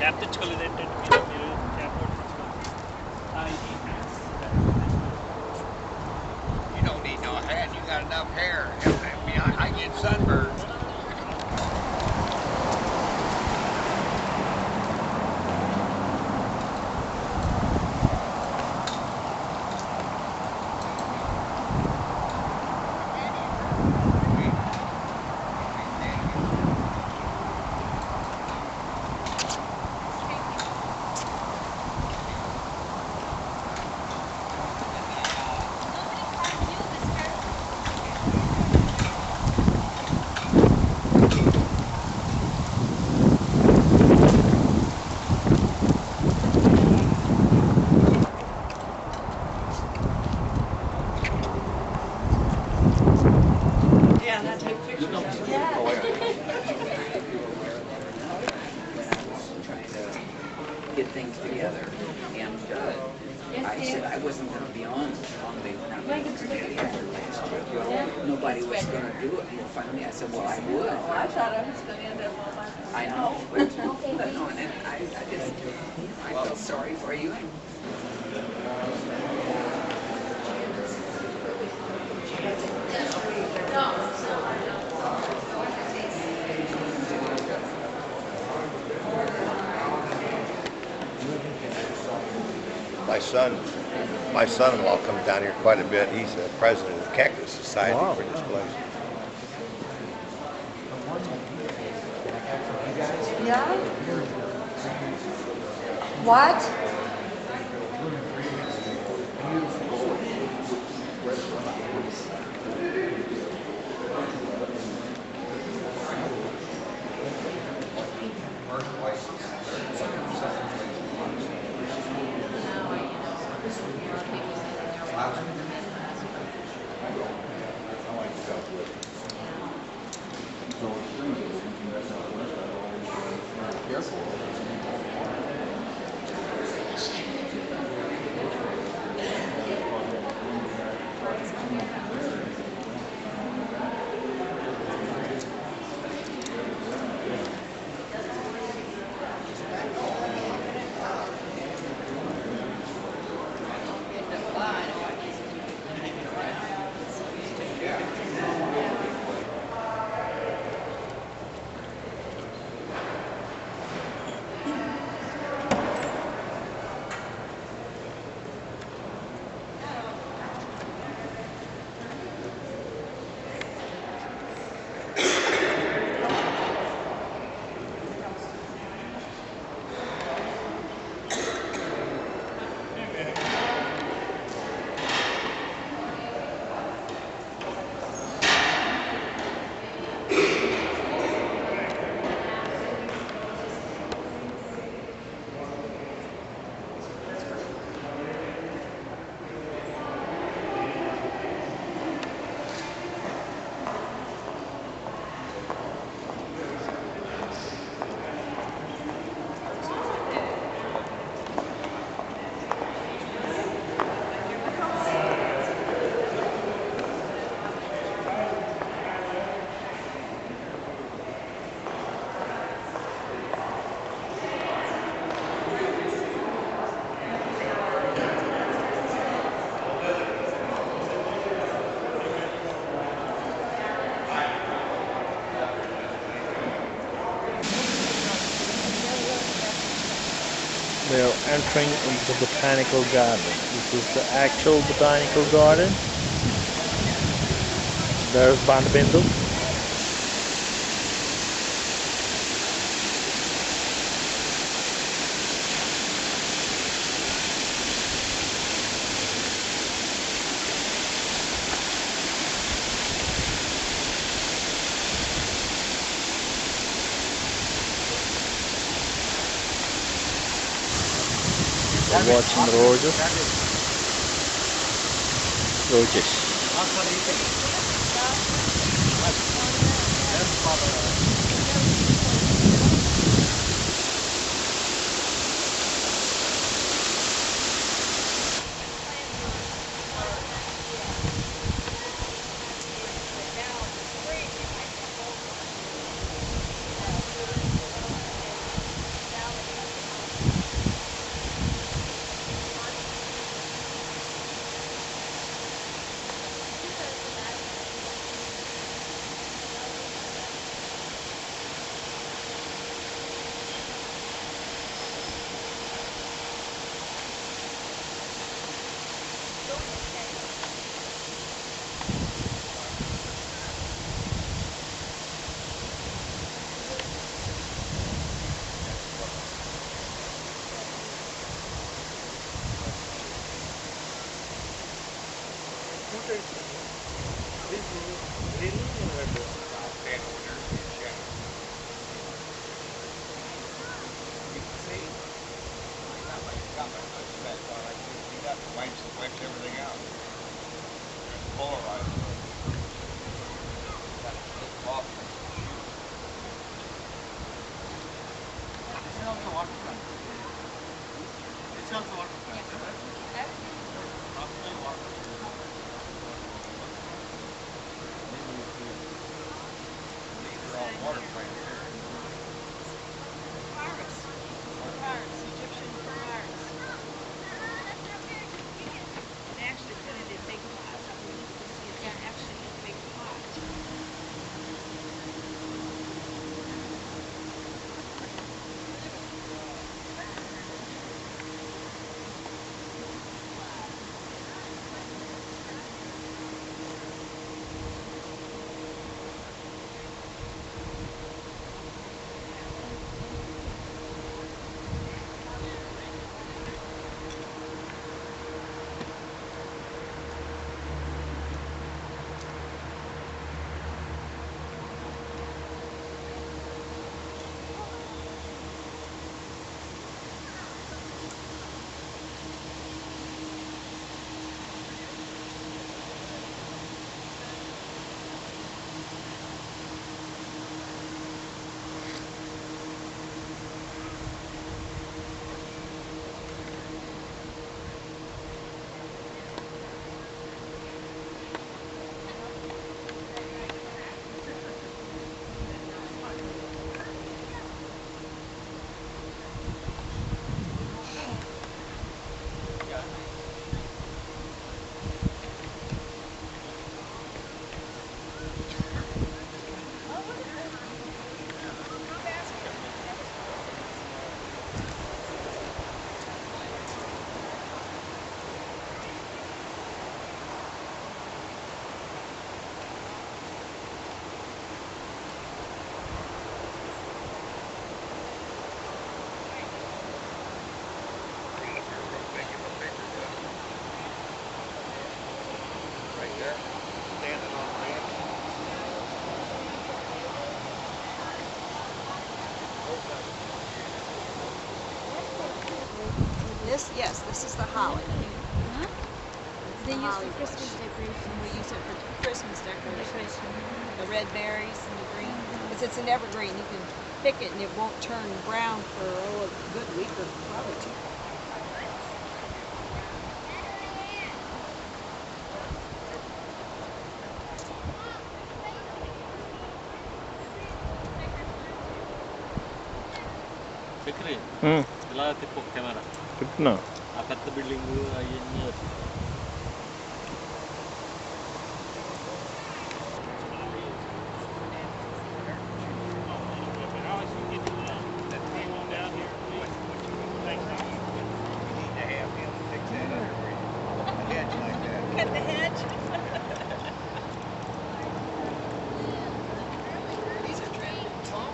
S2: Cap తెచ్చుకోలేదు ఏంటంటే మీరు cap
S12: You don't need no hat. You got enough hair. I get sunburned.
S5: Yeah, that take pictures.
S13: Trying to get things together, and I said I wasn't going to be on the committee after last year. Well, nobody was going to do it. Well, finally, I said, well, I would.
S5: Well, I thought I was going to end up on my.
S13: I know, but no, and I just, I felt sorry for you.
S14: My son-in-law comes down here quite a bit. He's the president of the Cactus Society for this place.
S5: Yeah? What?
S9: They are entering the botanical garden. This is the actual botanical garden. There's Bandabindu. We're watching the roses.
S5: Yes, this is the holly.
S8: They use
S5: holly
S8: for Christmas
S5: bush.
S8: decorations.
S5: We use it for Christmas decorations.
S8: Decoration.
S5: The red berries and the green. Because it's an evergreen, you can pick it and it won't turn brown for a good week or probably 2.
S2: Chakri ఇలా తిప్పు camera
S9: తిప్పుతున్నా.
S2: ఆ పెద్ద building అవన్నీ
S5: Cut the hedge. These are trimmed tall.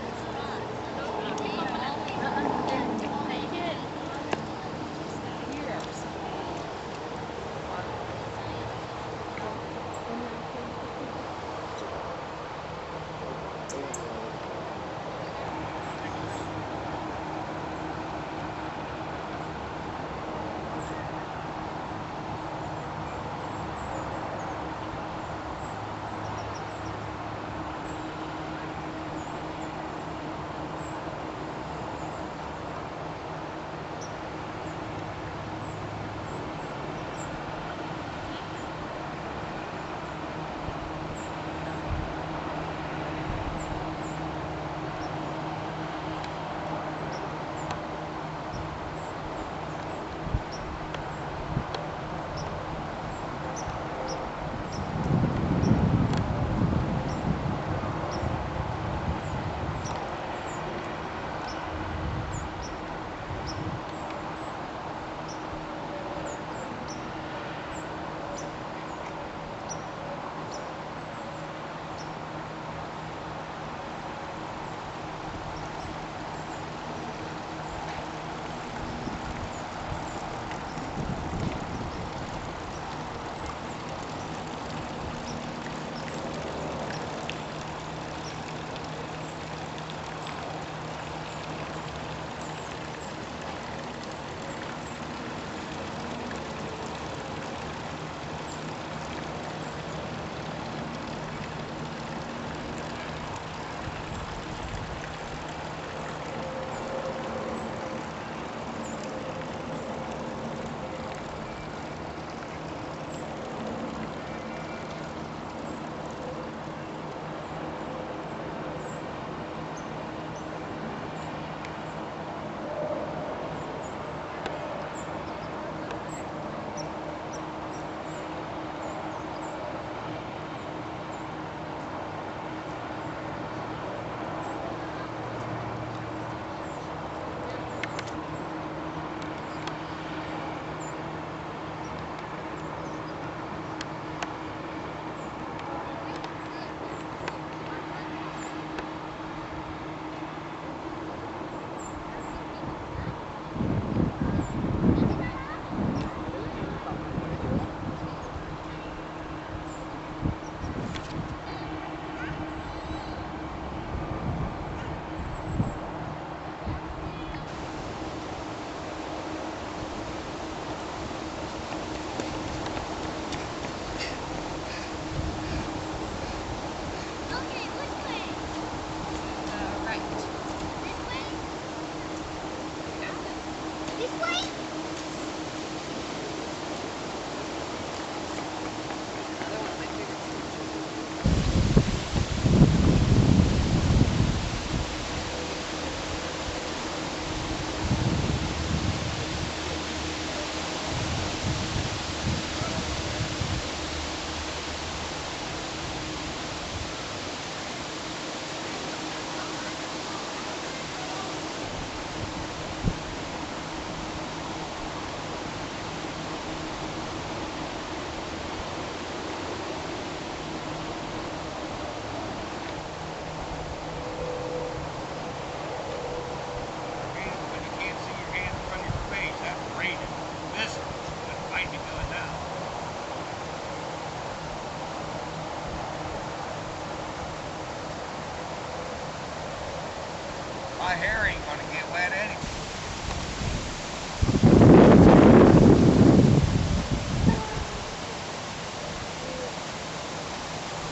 S12: My hair ain't gonna get wet anyway.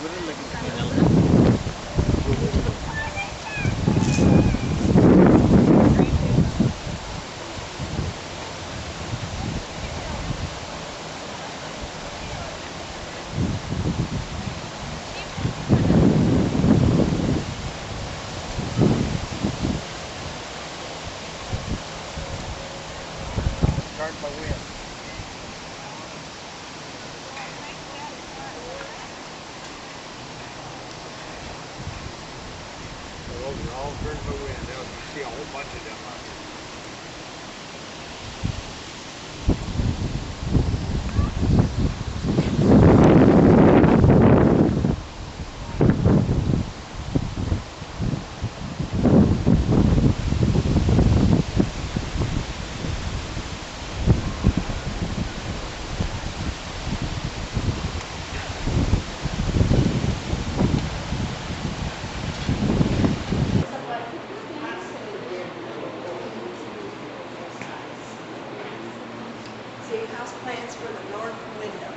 S12: Turned by wind. Those are all turned by wind. You see a whole bunch of them out here.
S5: See, house plans for the north window.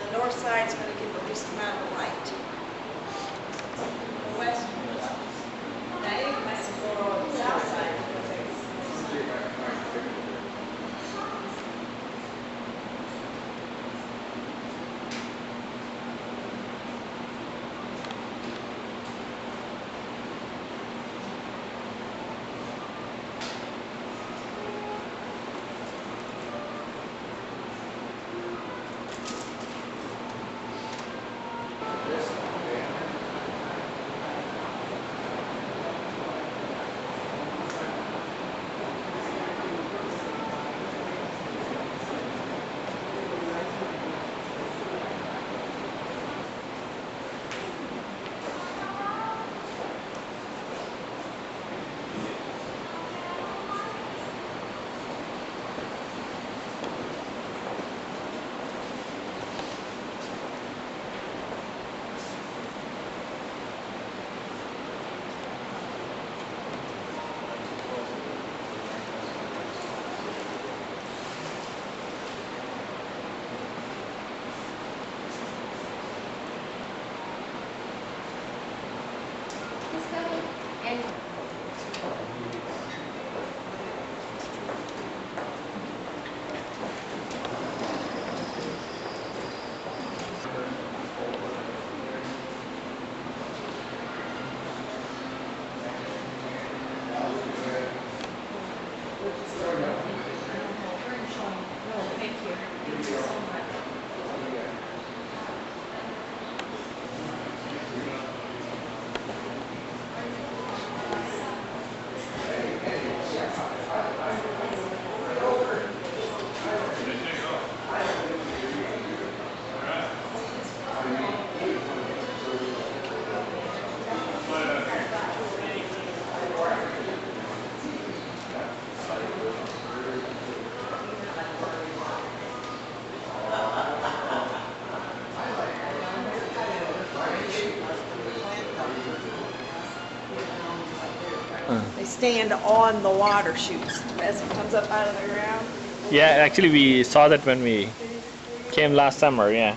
S5: The north side's going to get the least amount of light. The west, that is my south side. They stand on the water chutes as it comes up out of the ground.
S9: Yeah, actually we saw that when we came last summer, yeah.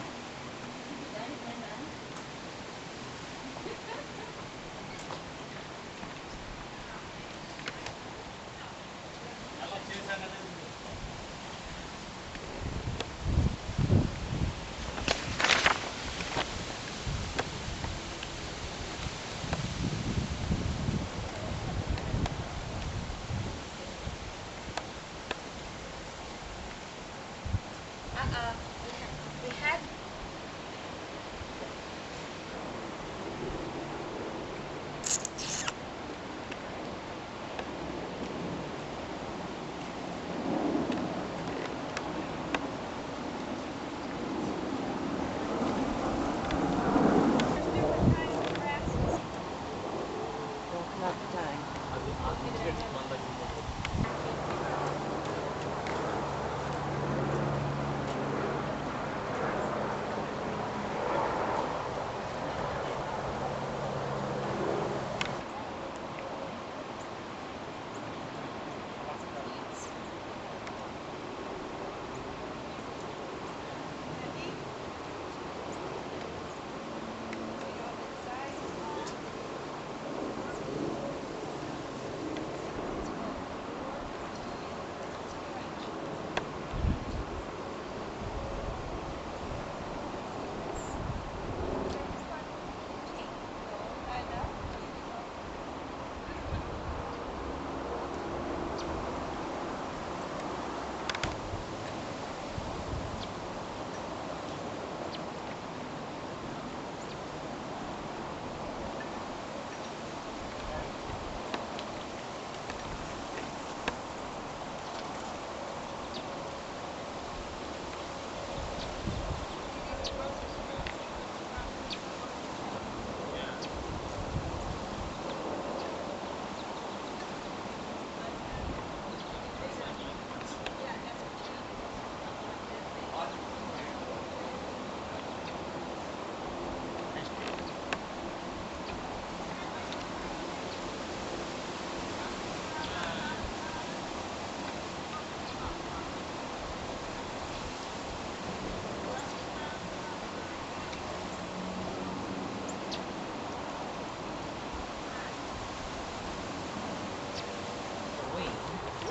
S5: We had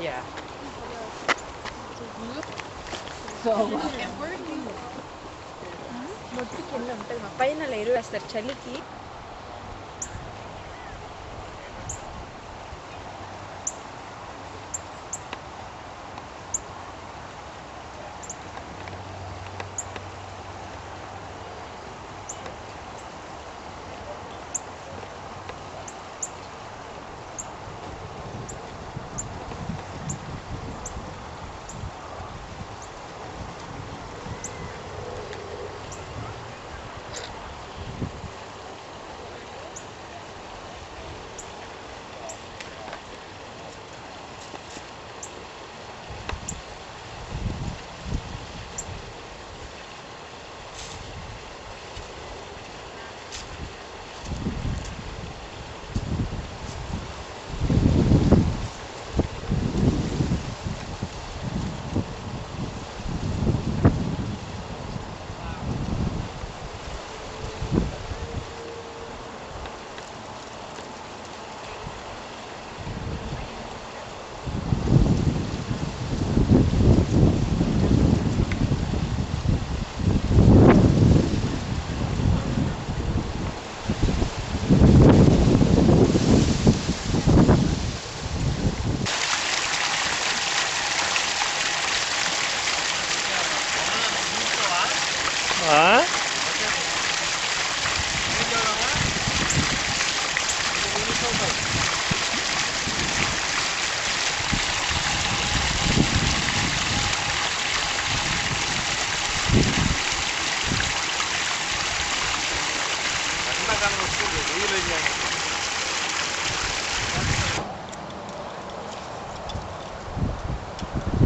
S5: Yeah. మొత్తం కింద ఉంటుంది మా పైన ఎరువు వేస్తారు చలికి.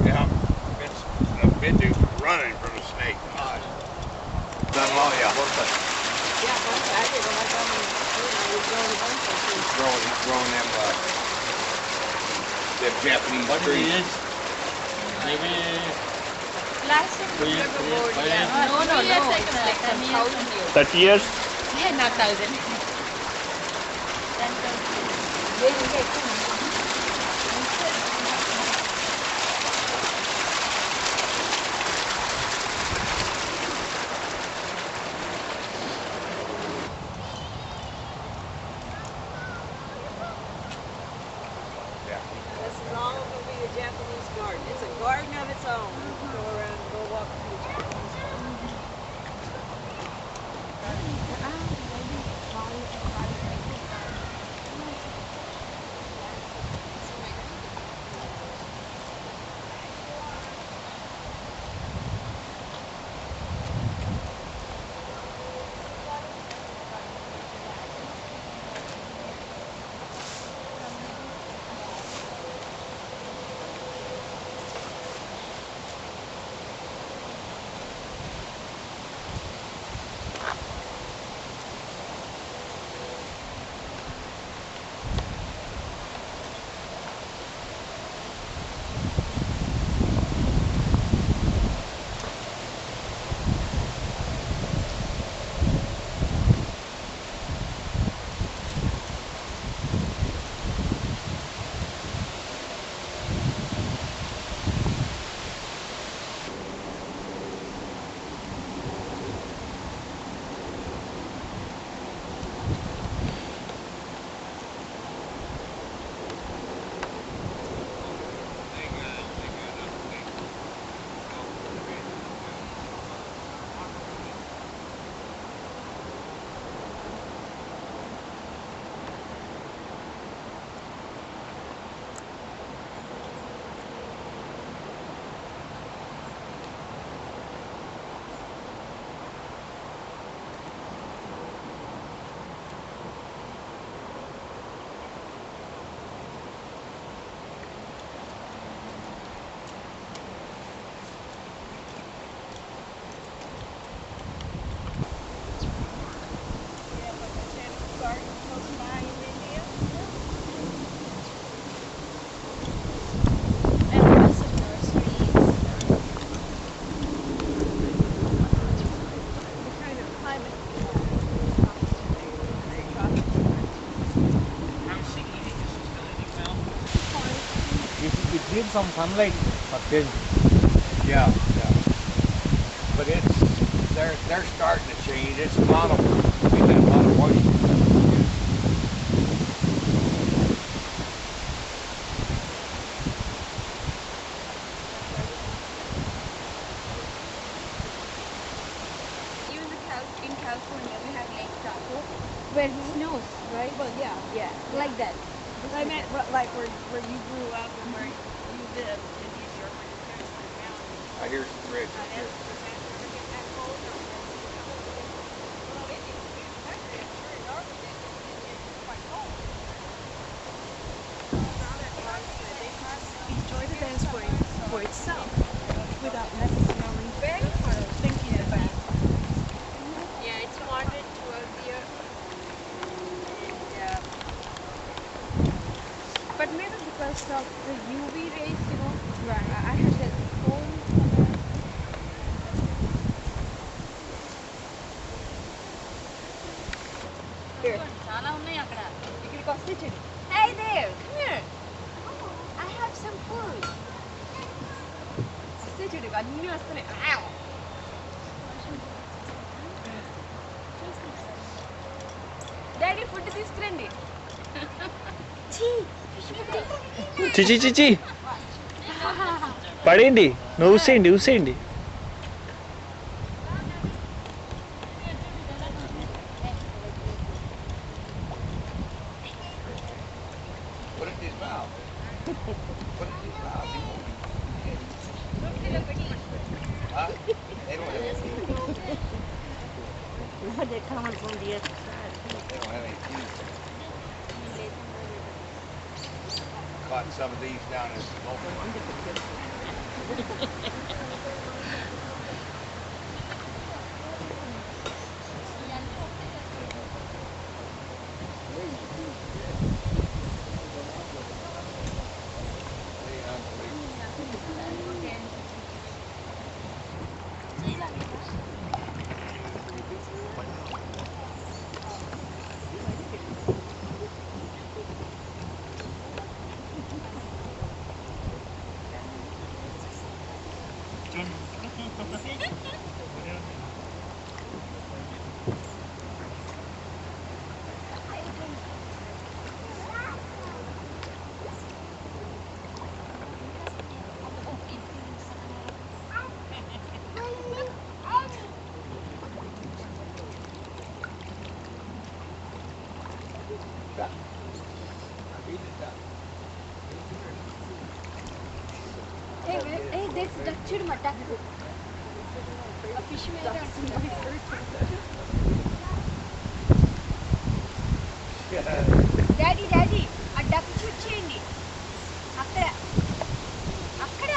S12: Yeah, it's a bit running from a snake. God. Done well, yeah. Both sides.
S5: Yeah, both sides. When I come in, we're growing a bunch of things.
S12: He's growing them Japanese trees.
S2: Maybe
S8: Plastic board, yeah.
S5: No, it's like some 1,000 years.
S9: 30 years?
S8: Yeah, not 1,000. 10,000.
S5: This is all going to be a Japanese garden. It's a garden of its own. Go around and go walk through the Japanese garden.
S2: need some sunlight for change.
S12: Yeah. But they're starting to change. It's a lot of we've had a lot of moisture.
S1: Even in California, we have Lake Tahoe, where it snows, right?
S5: Well, yeah.
S1: Like that.
S5: I meant like where you grew up and where you live in New York.
S12: I hear some red.
S5: Enjoy the dance for itself without necessarily thinking about it.
S1: Yeah, it's moderate throughout the year. And, but maybe because of the UV rays, I had that home.
S5: చాలా ఉన్నాయి అక్కడ ఇక్కడికి వస్తే చెడు.
S1: Hey there, come here. I have some food.
S5: వస్తే చెడు అన్నీ వస్తున్నాయి.
S1: డాడీ ఫుడ్ తీసుకురండి.
S9: చిచి పడేయండి, నువ్వు ఊసేయండి.
S12: Put it in his mouth. Put it in his mouth. Huh? They don't have any teeth.
S7: They're coming from the other side.
S12: They don't have any teeth. Caught some of these down in the Gulf.
S1: Hey, there's duck chudma duck. A fish daddy ఆ duck shoot చేయండి అక్కడ.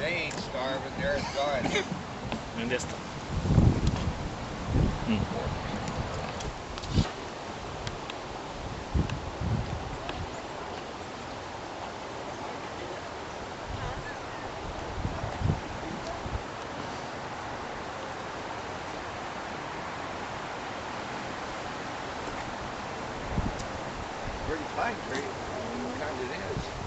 S1: They ain't starving, they're enjoying it.
S9: నేను చేస్తాను.
S12: pretty pine tree. What kind it is.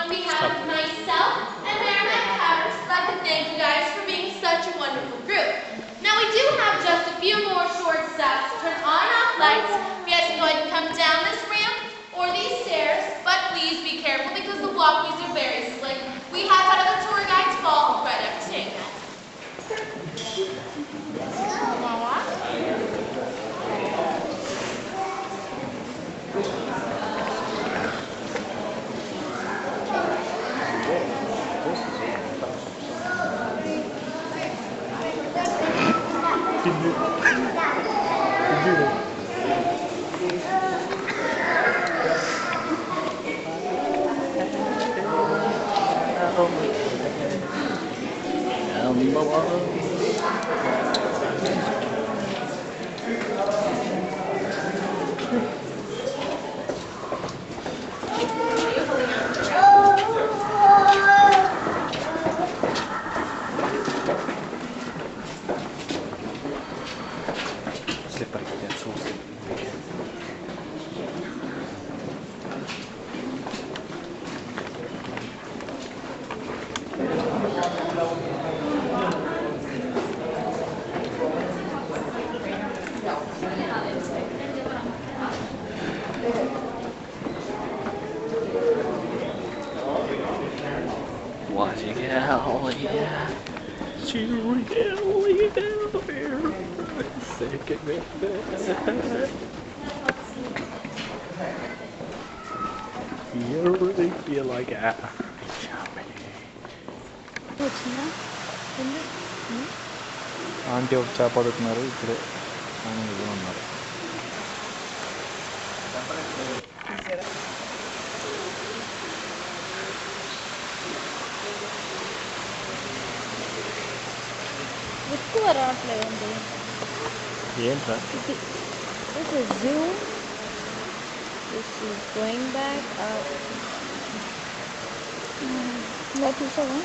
S15: On behalf of myself and Meramic Powers, I'd like to thank you guys for being such a wonderful group. Now we do have just a few more short steps to turn on and off lights. You guys can go ahead and come down this ramp or these stairs, but please be careful because the walkways are very slick. We have had other tour guides fall right after saying that.
S9: Was you yeah. She really sick of it. You really feel like aunty ఒక చేప పడుతున్నారు ఇప్పుడే ఉన్నారు.
S8: ఎక్కువ రావట్లేదండి.
S9: ఏంట్రా
S8: This is zoom. This is going back up. ఇలా చూసావా?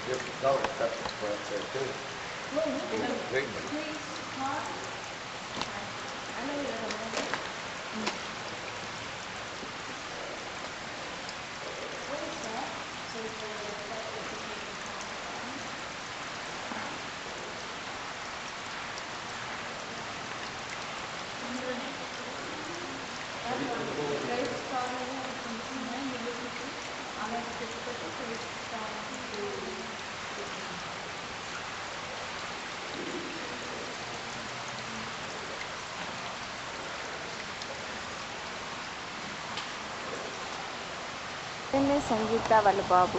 S14: Different color pepper plants there too. Big one.
S1: సంగీత వాళ్ళ బాబు.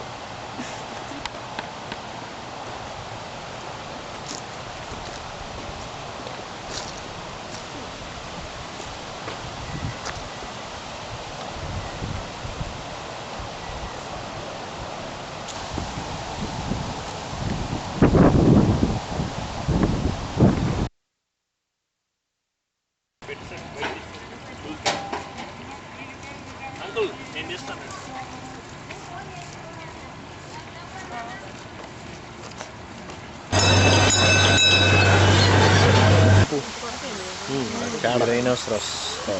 S2: అంకుల్ నేను చేస్తాను.
S9: రైనోసరస్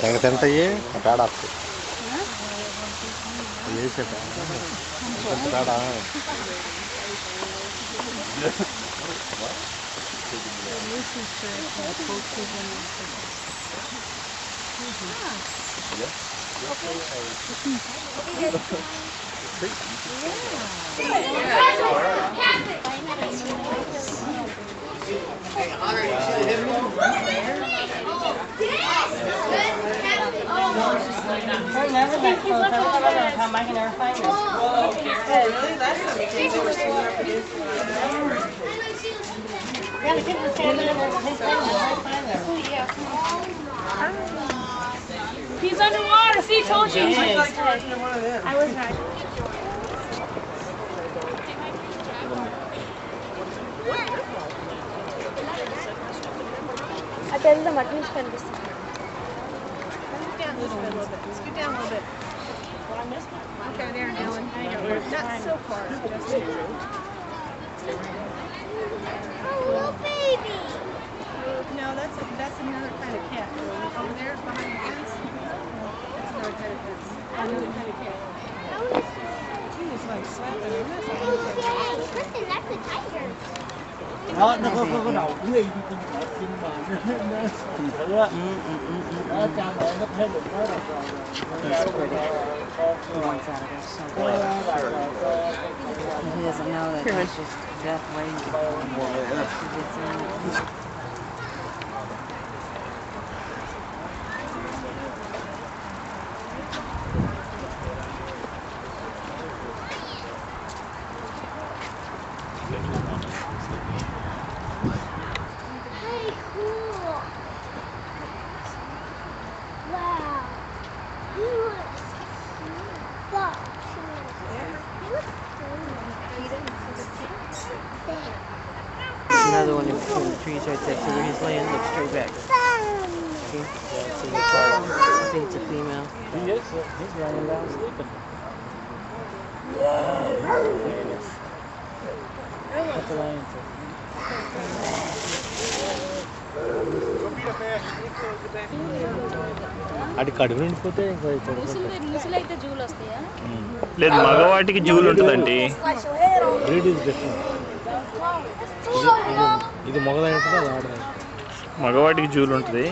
S9: సంగతి ఎంత అయ్యి పేడ వేసే పేడ
S5: We're never that close. I don't know how I can ever find this. Oh, really? That's amazing. Yeah, the kids were standing in there with his phone. I can't find them.
S8: He's underwater. See, told you.
S5: I was not.
S1: అటు వెళ్దాం, అటు నుంచి కనిపిస్తుంది.
S5: Scoot down a little bit. Okay, there, Dylan. Not so far. Just a little.
S8: Oh, baby.
S5: No, that's another kind of cat. Over there, behind the fence. That's another kind of fence. Another kind of cat. He was like slapping her.
S8: That's a tiger.
S11: Đó, nó có đầu cũng y như con vợ nhưng mà nó thành thử á, cha mẹ nó thấy được nó rồi.
S16: He doesn't know that he's just death waiting for him. He gets in.
S5: another one in between the trees right there. See where he's laying? Look straight back. See? I think it's a female.
S2: He is. He's laying down sleeping. What's the lion say? అది కడుపు నిండిపోతే
S8: ముసలైతే జూలు వస్తాయా?
S9: లేదు, మగవాటికి జూలు ఉంటుందండి.
S2: Breed is different. ఇది మగదై ఉంటుంది, అది ఆడదై.
S9: మగవాటికి జూలు ఉంటుంది.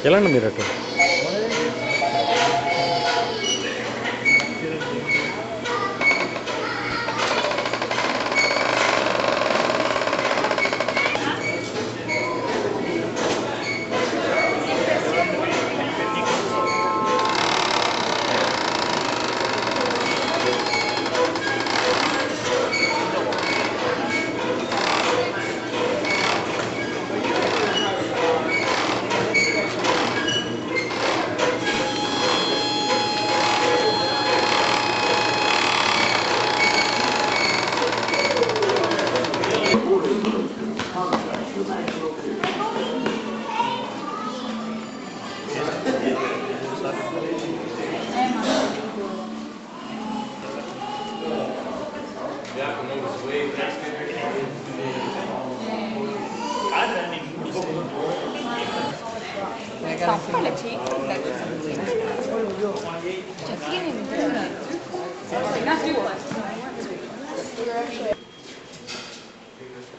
S2: ఎలా అండి మీరు అటు?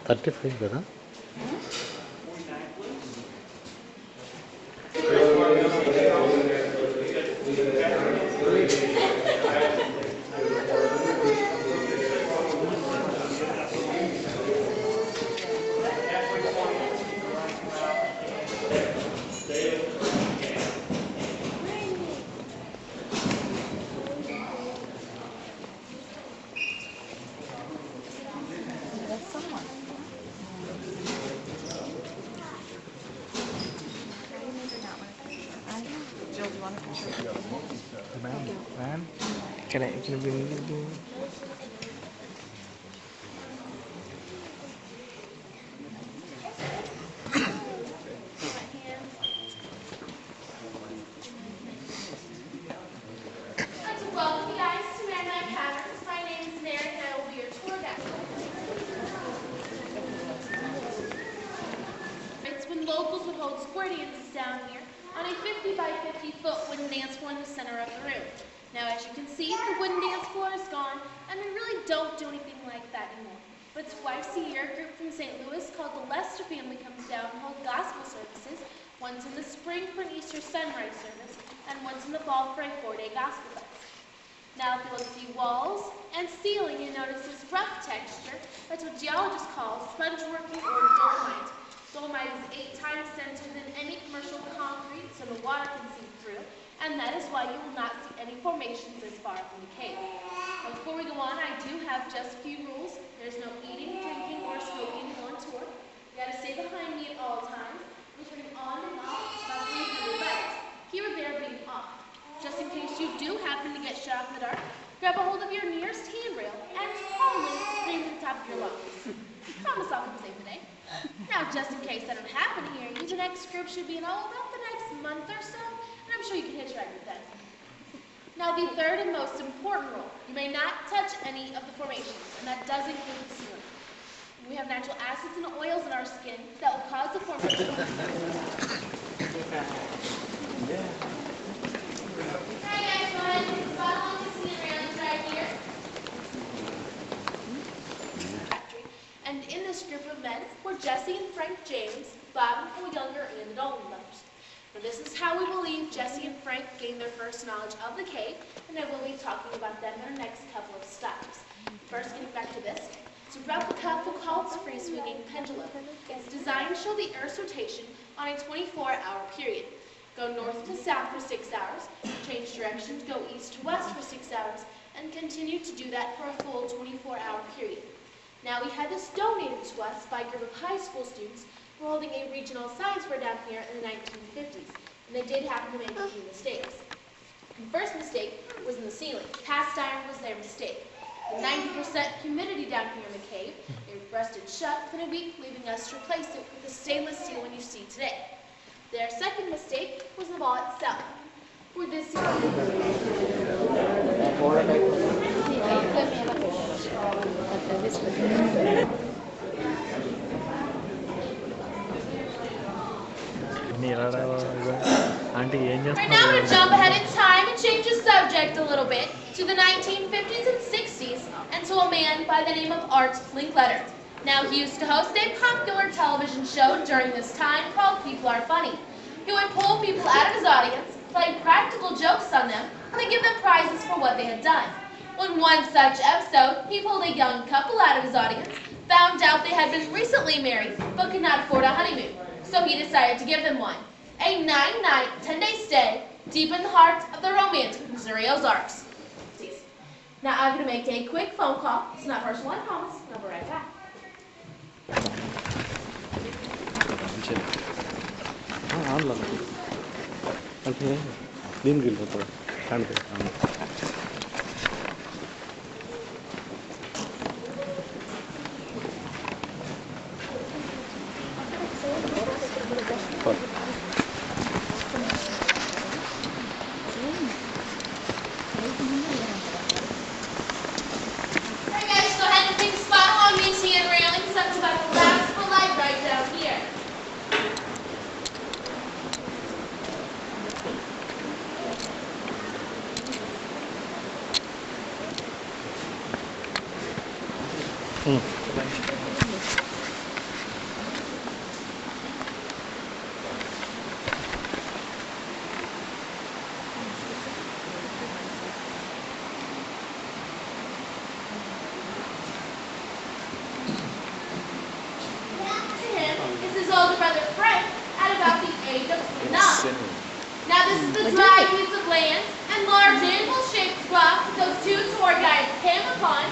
S2: $35 కదా? ఇక్కడ బిందు
S15: Welcome you guys to Meramic Caverns. My name is Mary and I will be your tour guide. It's when locals would hold square dances down here on a 50 by 50 foot wooden dance floor in the center of the room. Now as you can see, the wooden dance floor is gone and we really don't do anything like that anymore. But twice a year, a group from St. Louis called the Lester family comes down and holds gospel services, once in the spring for an Easter sunrise service and once in the fall for a 4-day gospel fest. Now if you look at the walls and ceiling, you notice this rough texture. That's what geologists call sponge working or dolomite. Dolomite is 8 times denser than any commercial concrete, so the water can seep through, and that is why you will not see any formations this far from the cave. Now, before we go on, I do have just a few rules. There's no eating, drinking, or smoking on tour. You gotta stay behind me at all times. We're turning on and off about 300 lights. Keep it there being off. Just in case you do happen to get shut off in the dark, grab a hold of your nearest handrail and calmly scream at the top of your lungs. Promise I'll come save the day. Now, just in case that don't happen here, you, the next group should be in all about the next month or so, and I'm sure you can hitchhike with them. Now, the third and most important rule, you may not touch any of the formations, and that does include the ceiling. We have natural acids and oils in our skin that will cause the formation. Alright guys, go ahead and follow the ceiling railings right here. And in this group of men were Jesse and Frank James, Bob and Paul Younger, and the Dalton brothers. Now this is how we believe Jesse and Frank gained their first knowledge of the cave, and I will be talking about them in our next couple of stops. First, getting back to this, it's a replica of Foucault's free-swinging pendulum. It's designed to show the Earth's rotation on a 24-hour period. Go north to south for 6 hours, change direction to go east to west for 6 hours, and continue to do that for a full 24-hour period. Now we had this donated to us by a group of high school students who were holding a regional science fair down here in the 1950s, and they did happen to make a few mistakes. The first mistake was in the ceiling. Cast iron was their mistake. The 90% humidity down here in the cave, it rusted shut within a week, leaving us to replace it with the stainless steel one you see today. Their second mistake was the ball itself. For this Right now I'm going to jump ahead in time and change the subject a little bit to the 1950s and 60s and to a man by the name of Art Linkletter. Now he used to host a popular television show during this time called People Are Funny. He would pull people out of his audience, play practical jokes on them, and then give them prizes for what they had done. On one such episode, he pulled a young couple out of his audience, found out they had been recently married but could not afford a honeymoon, so he decided to give them one. A 9-night, 10-day stay deep in the heart of the romantic Missouri Ozarks. Now I'm going to make a quick phone call. It's not personal, I promise. I'll be right back. Alright guys, go ahead and take a spot along these hand railings. That's about the last full light right down here. This is older brother Frank at about the age of 9. Now this is the dry piece of land and large anvil-shaped rock those two tour guides came upon.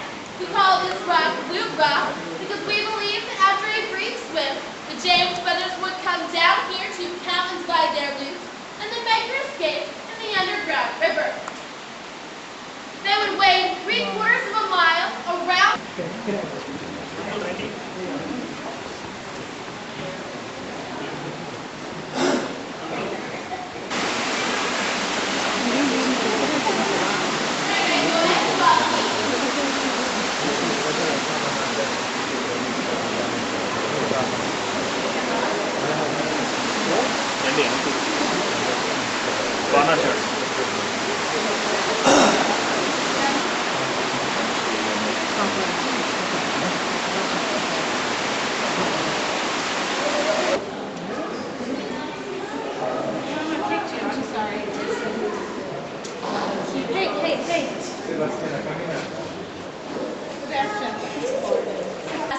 S15: We call this rock Loop Rock because we believe that after a brief swim, the James brothers would come down here to count and divide their loops and then make their escape in the underground river.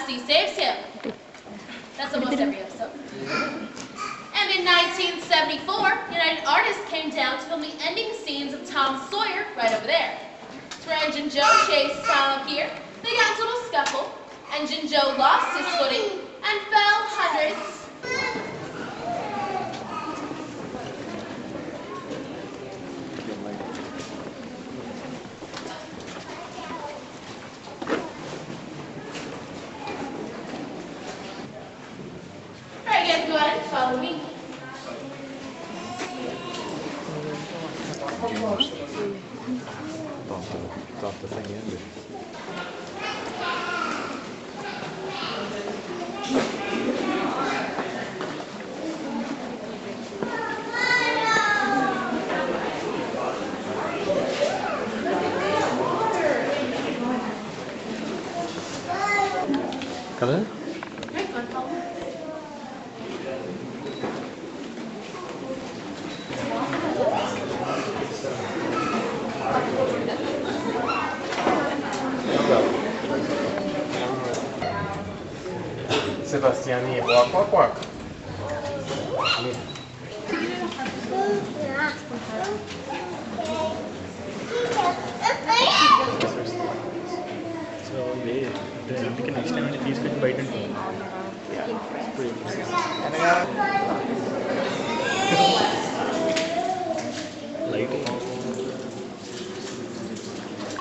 S15: He saves him. That's almost every episode. And in 1974, United Artists came down to film the ending scenes of Tom Sawyer right over there. Strange and Joe chased Tom up here. They got into a little scuffle. Engine Joe lost his footing and fell hundreds. Alright guys, go ahead and follow me.
S9: Color?
S15: Alright, go and follow me.
S10: Sebastiani, walk, walk, walk.
S2: So అందుకే next time అంటే తీసుకొచ్చి బయట ఉంటుంది.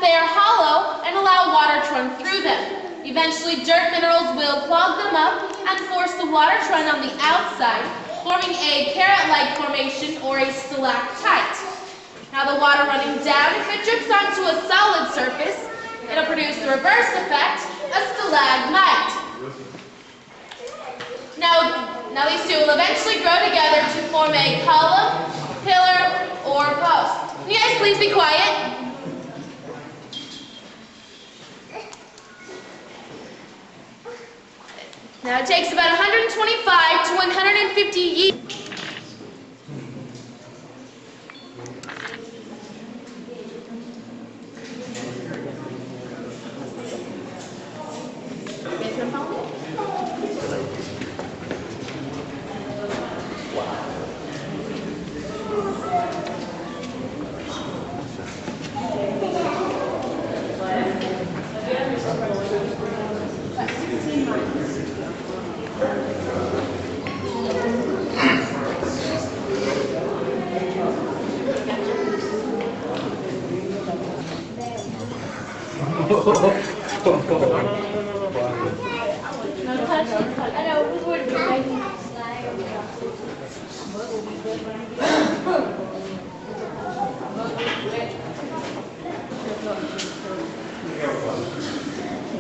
S15: They are hollow and allow water to run through them. Eventually, dirt minerals will clog them up and force the water to run on the outside, forming a carrot-like formation or a stalactite. Now the water running down, if it drips onto a solid surface, it'll produce the reverse effect, a stalagmite. Now these two will eventually grow together to form a column, pillar, or post. Can you guys please be quiet? Now it takes about 125 to 150 years.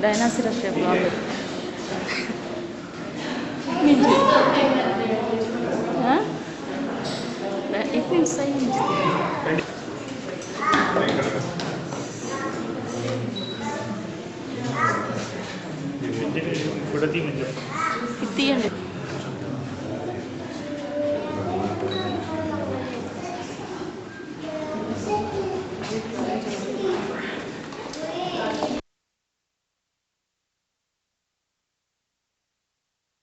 S16: Dinosaur shape log. Huh? It means same.
S2: Photo తీయండి.
S16: ఇది తీయండి.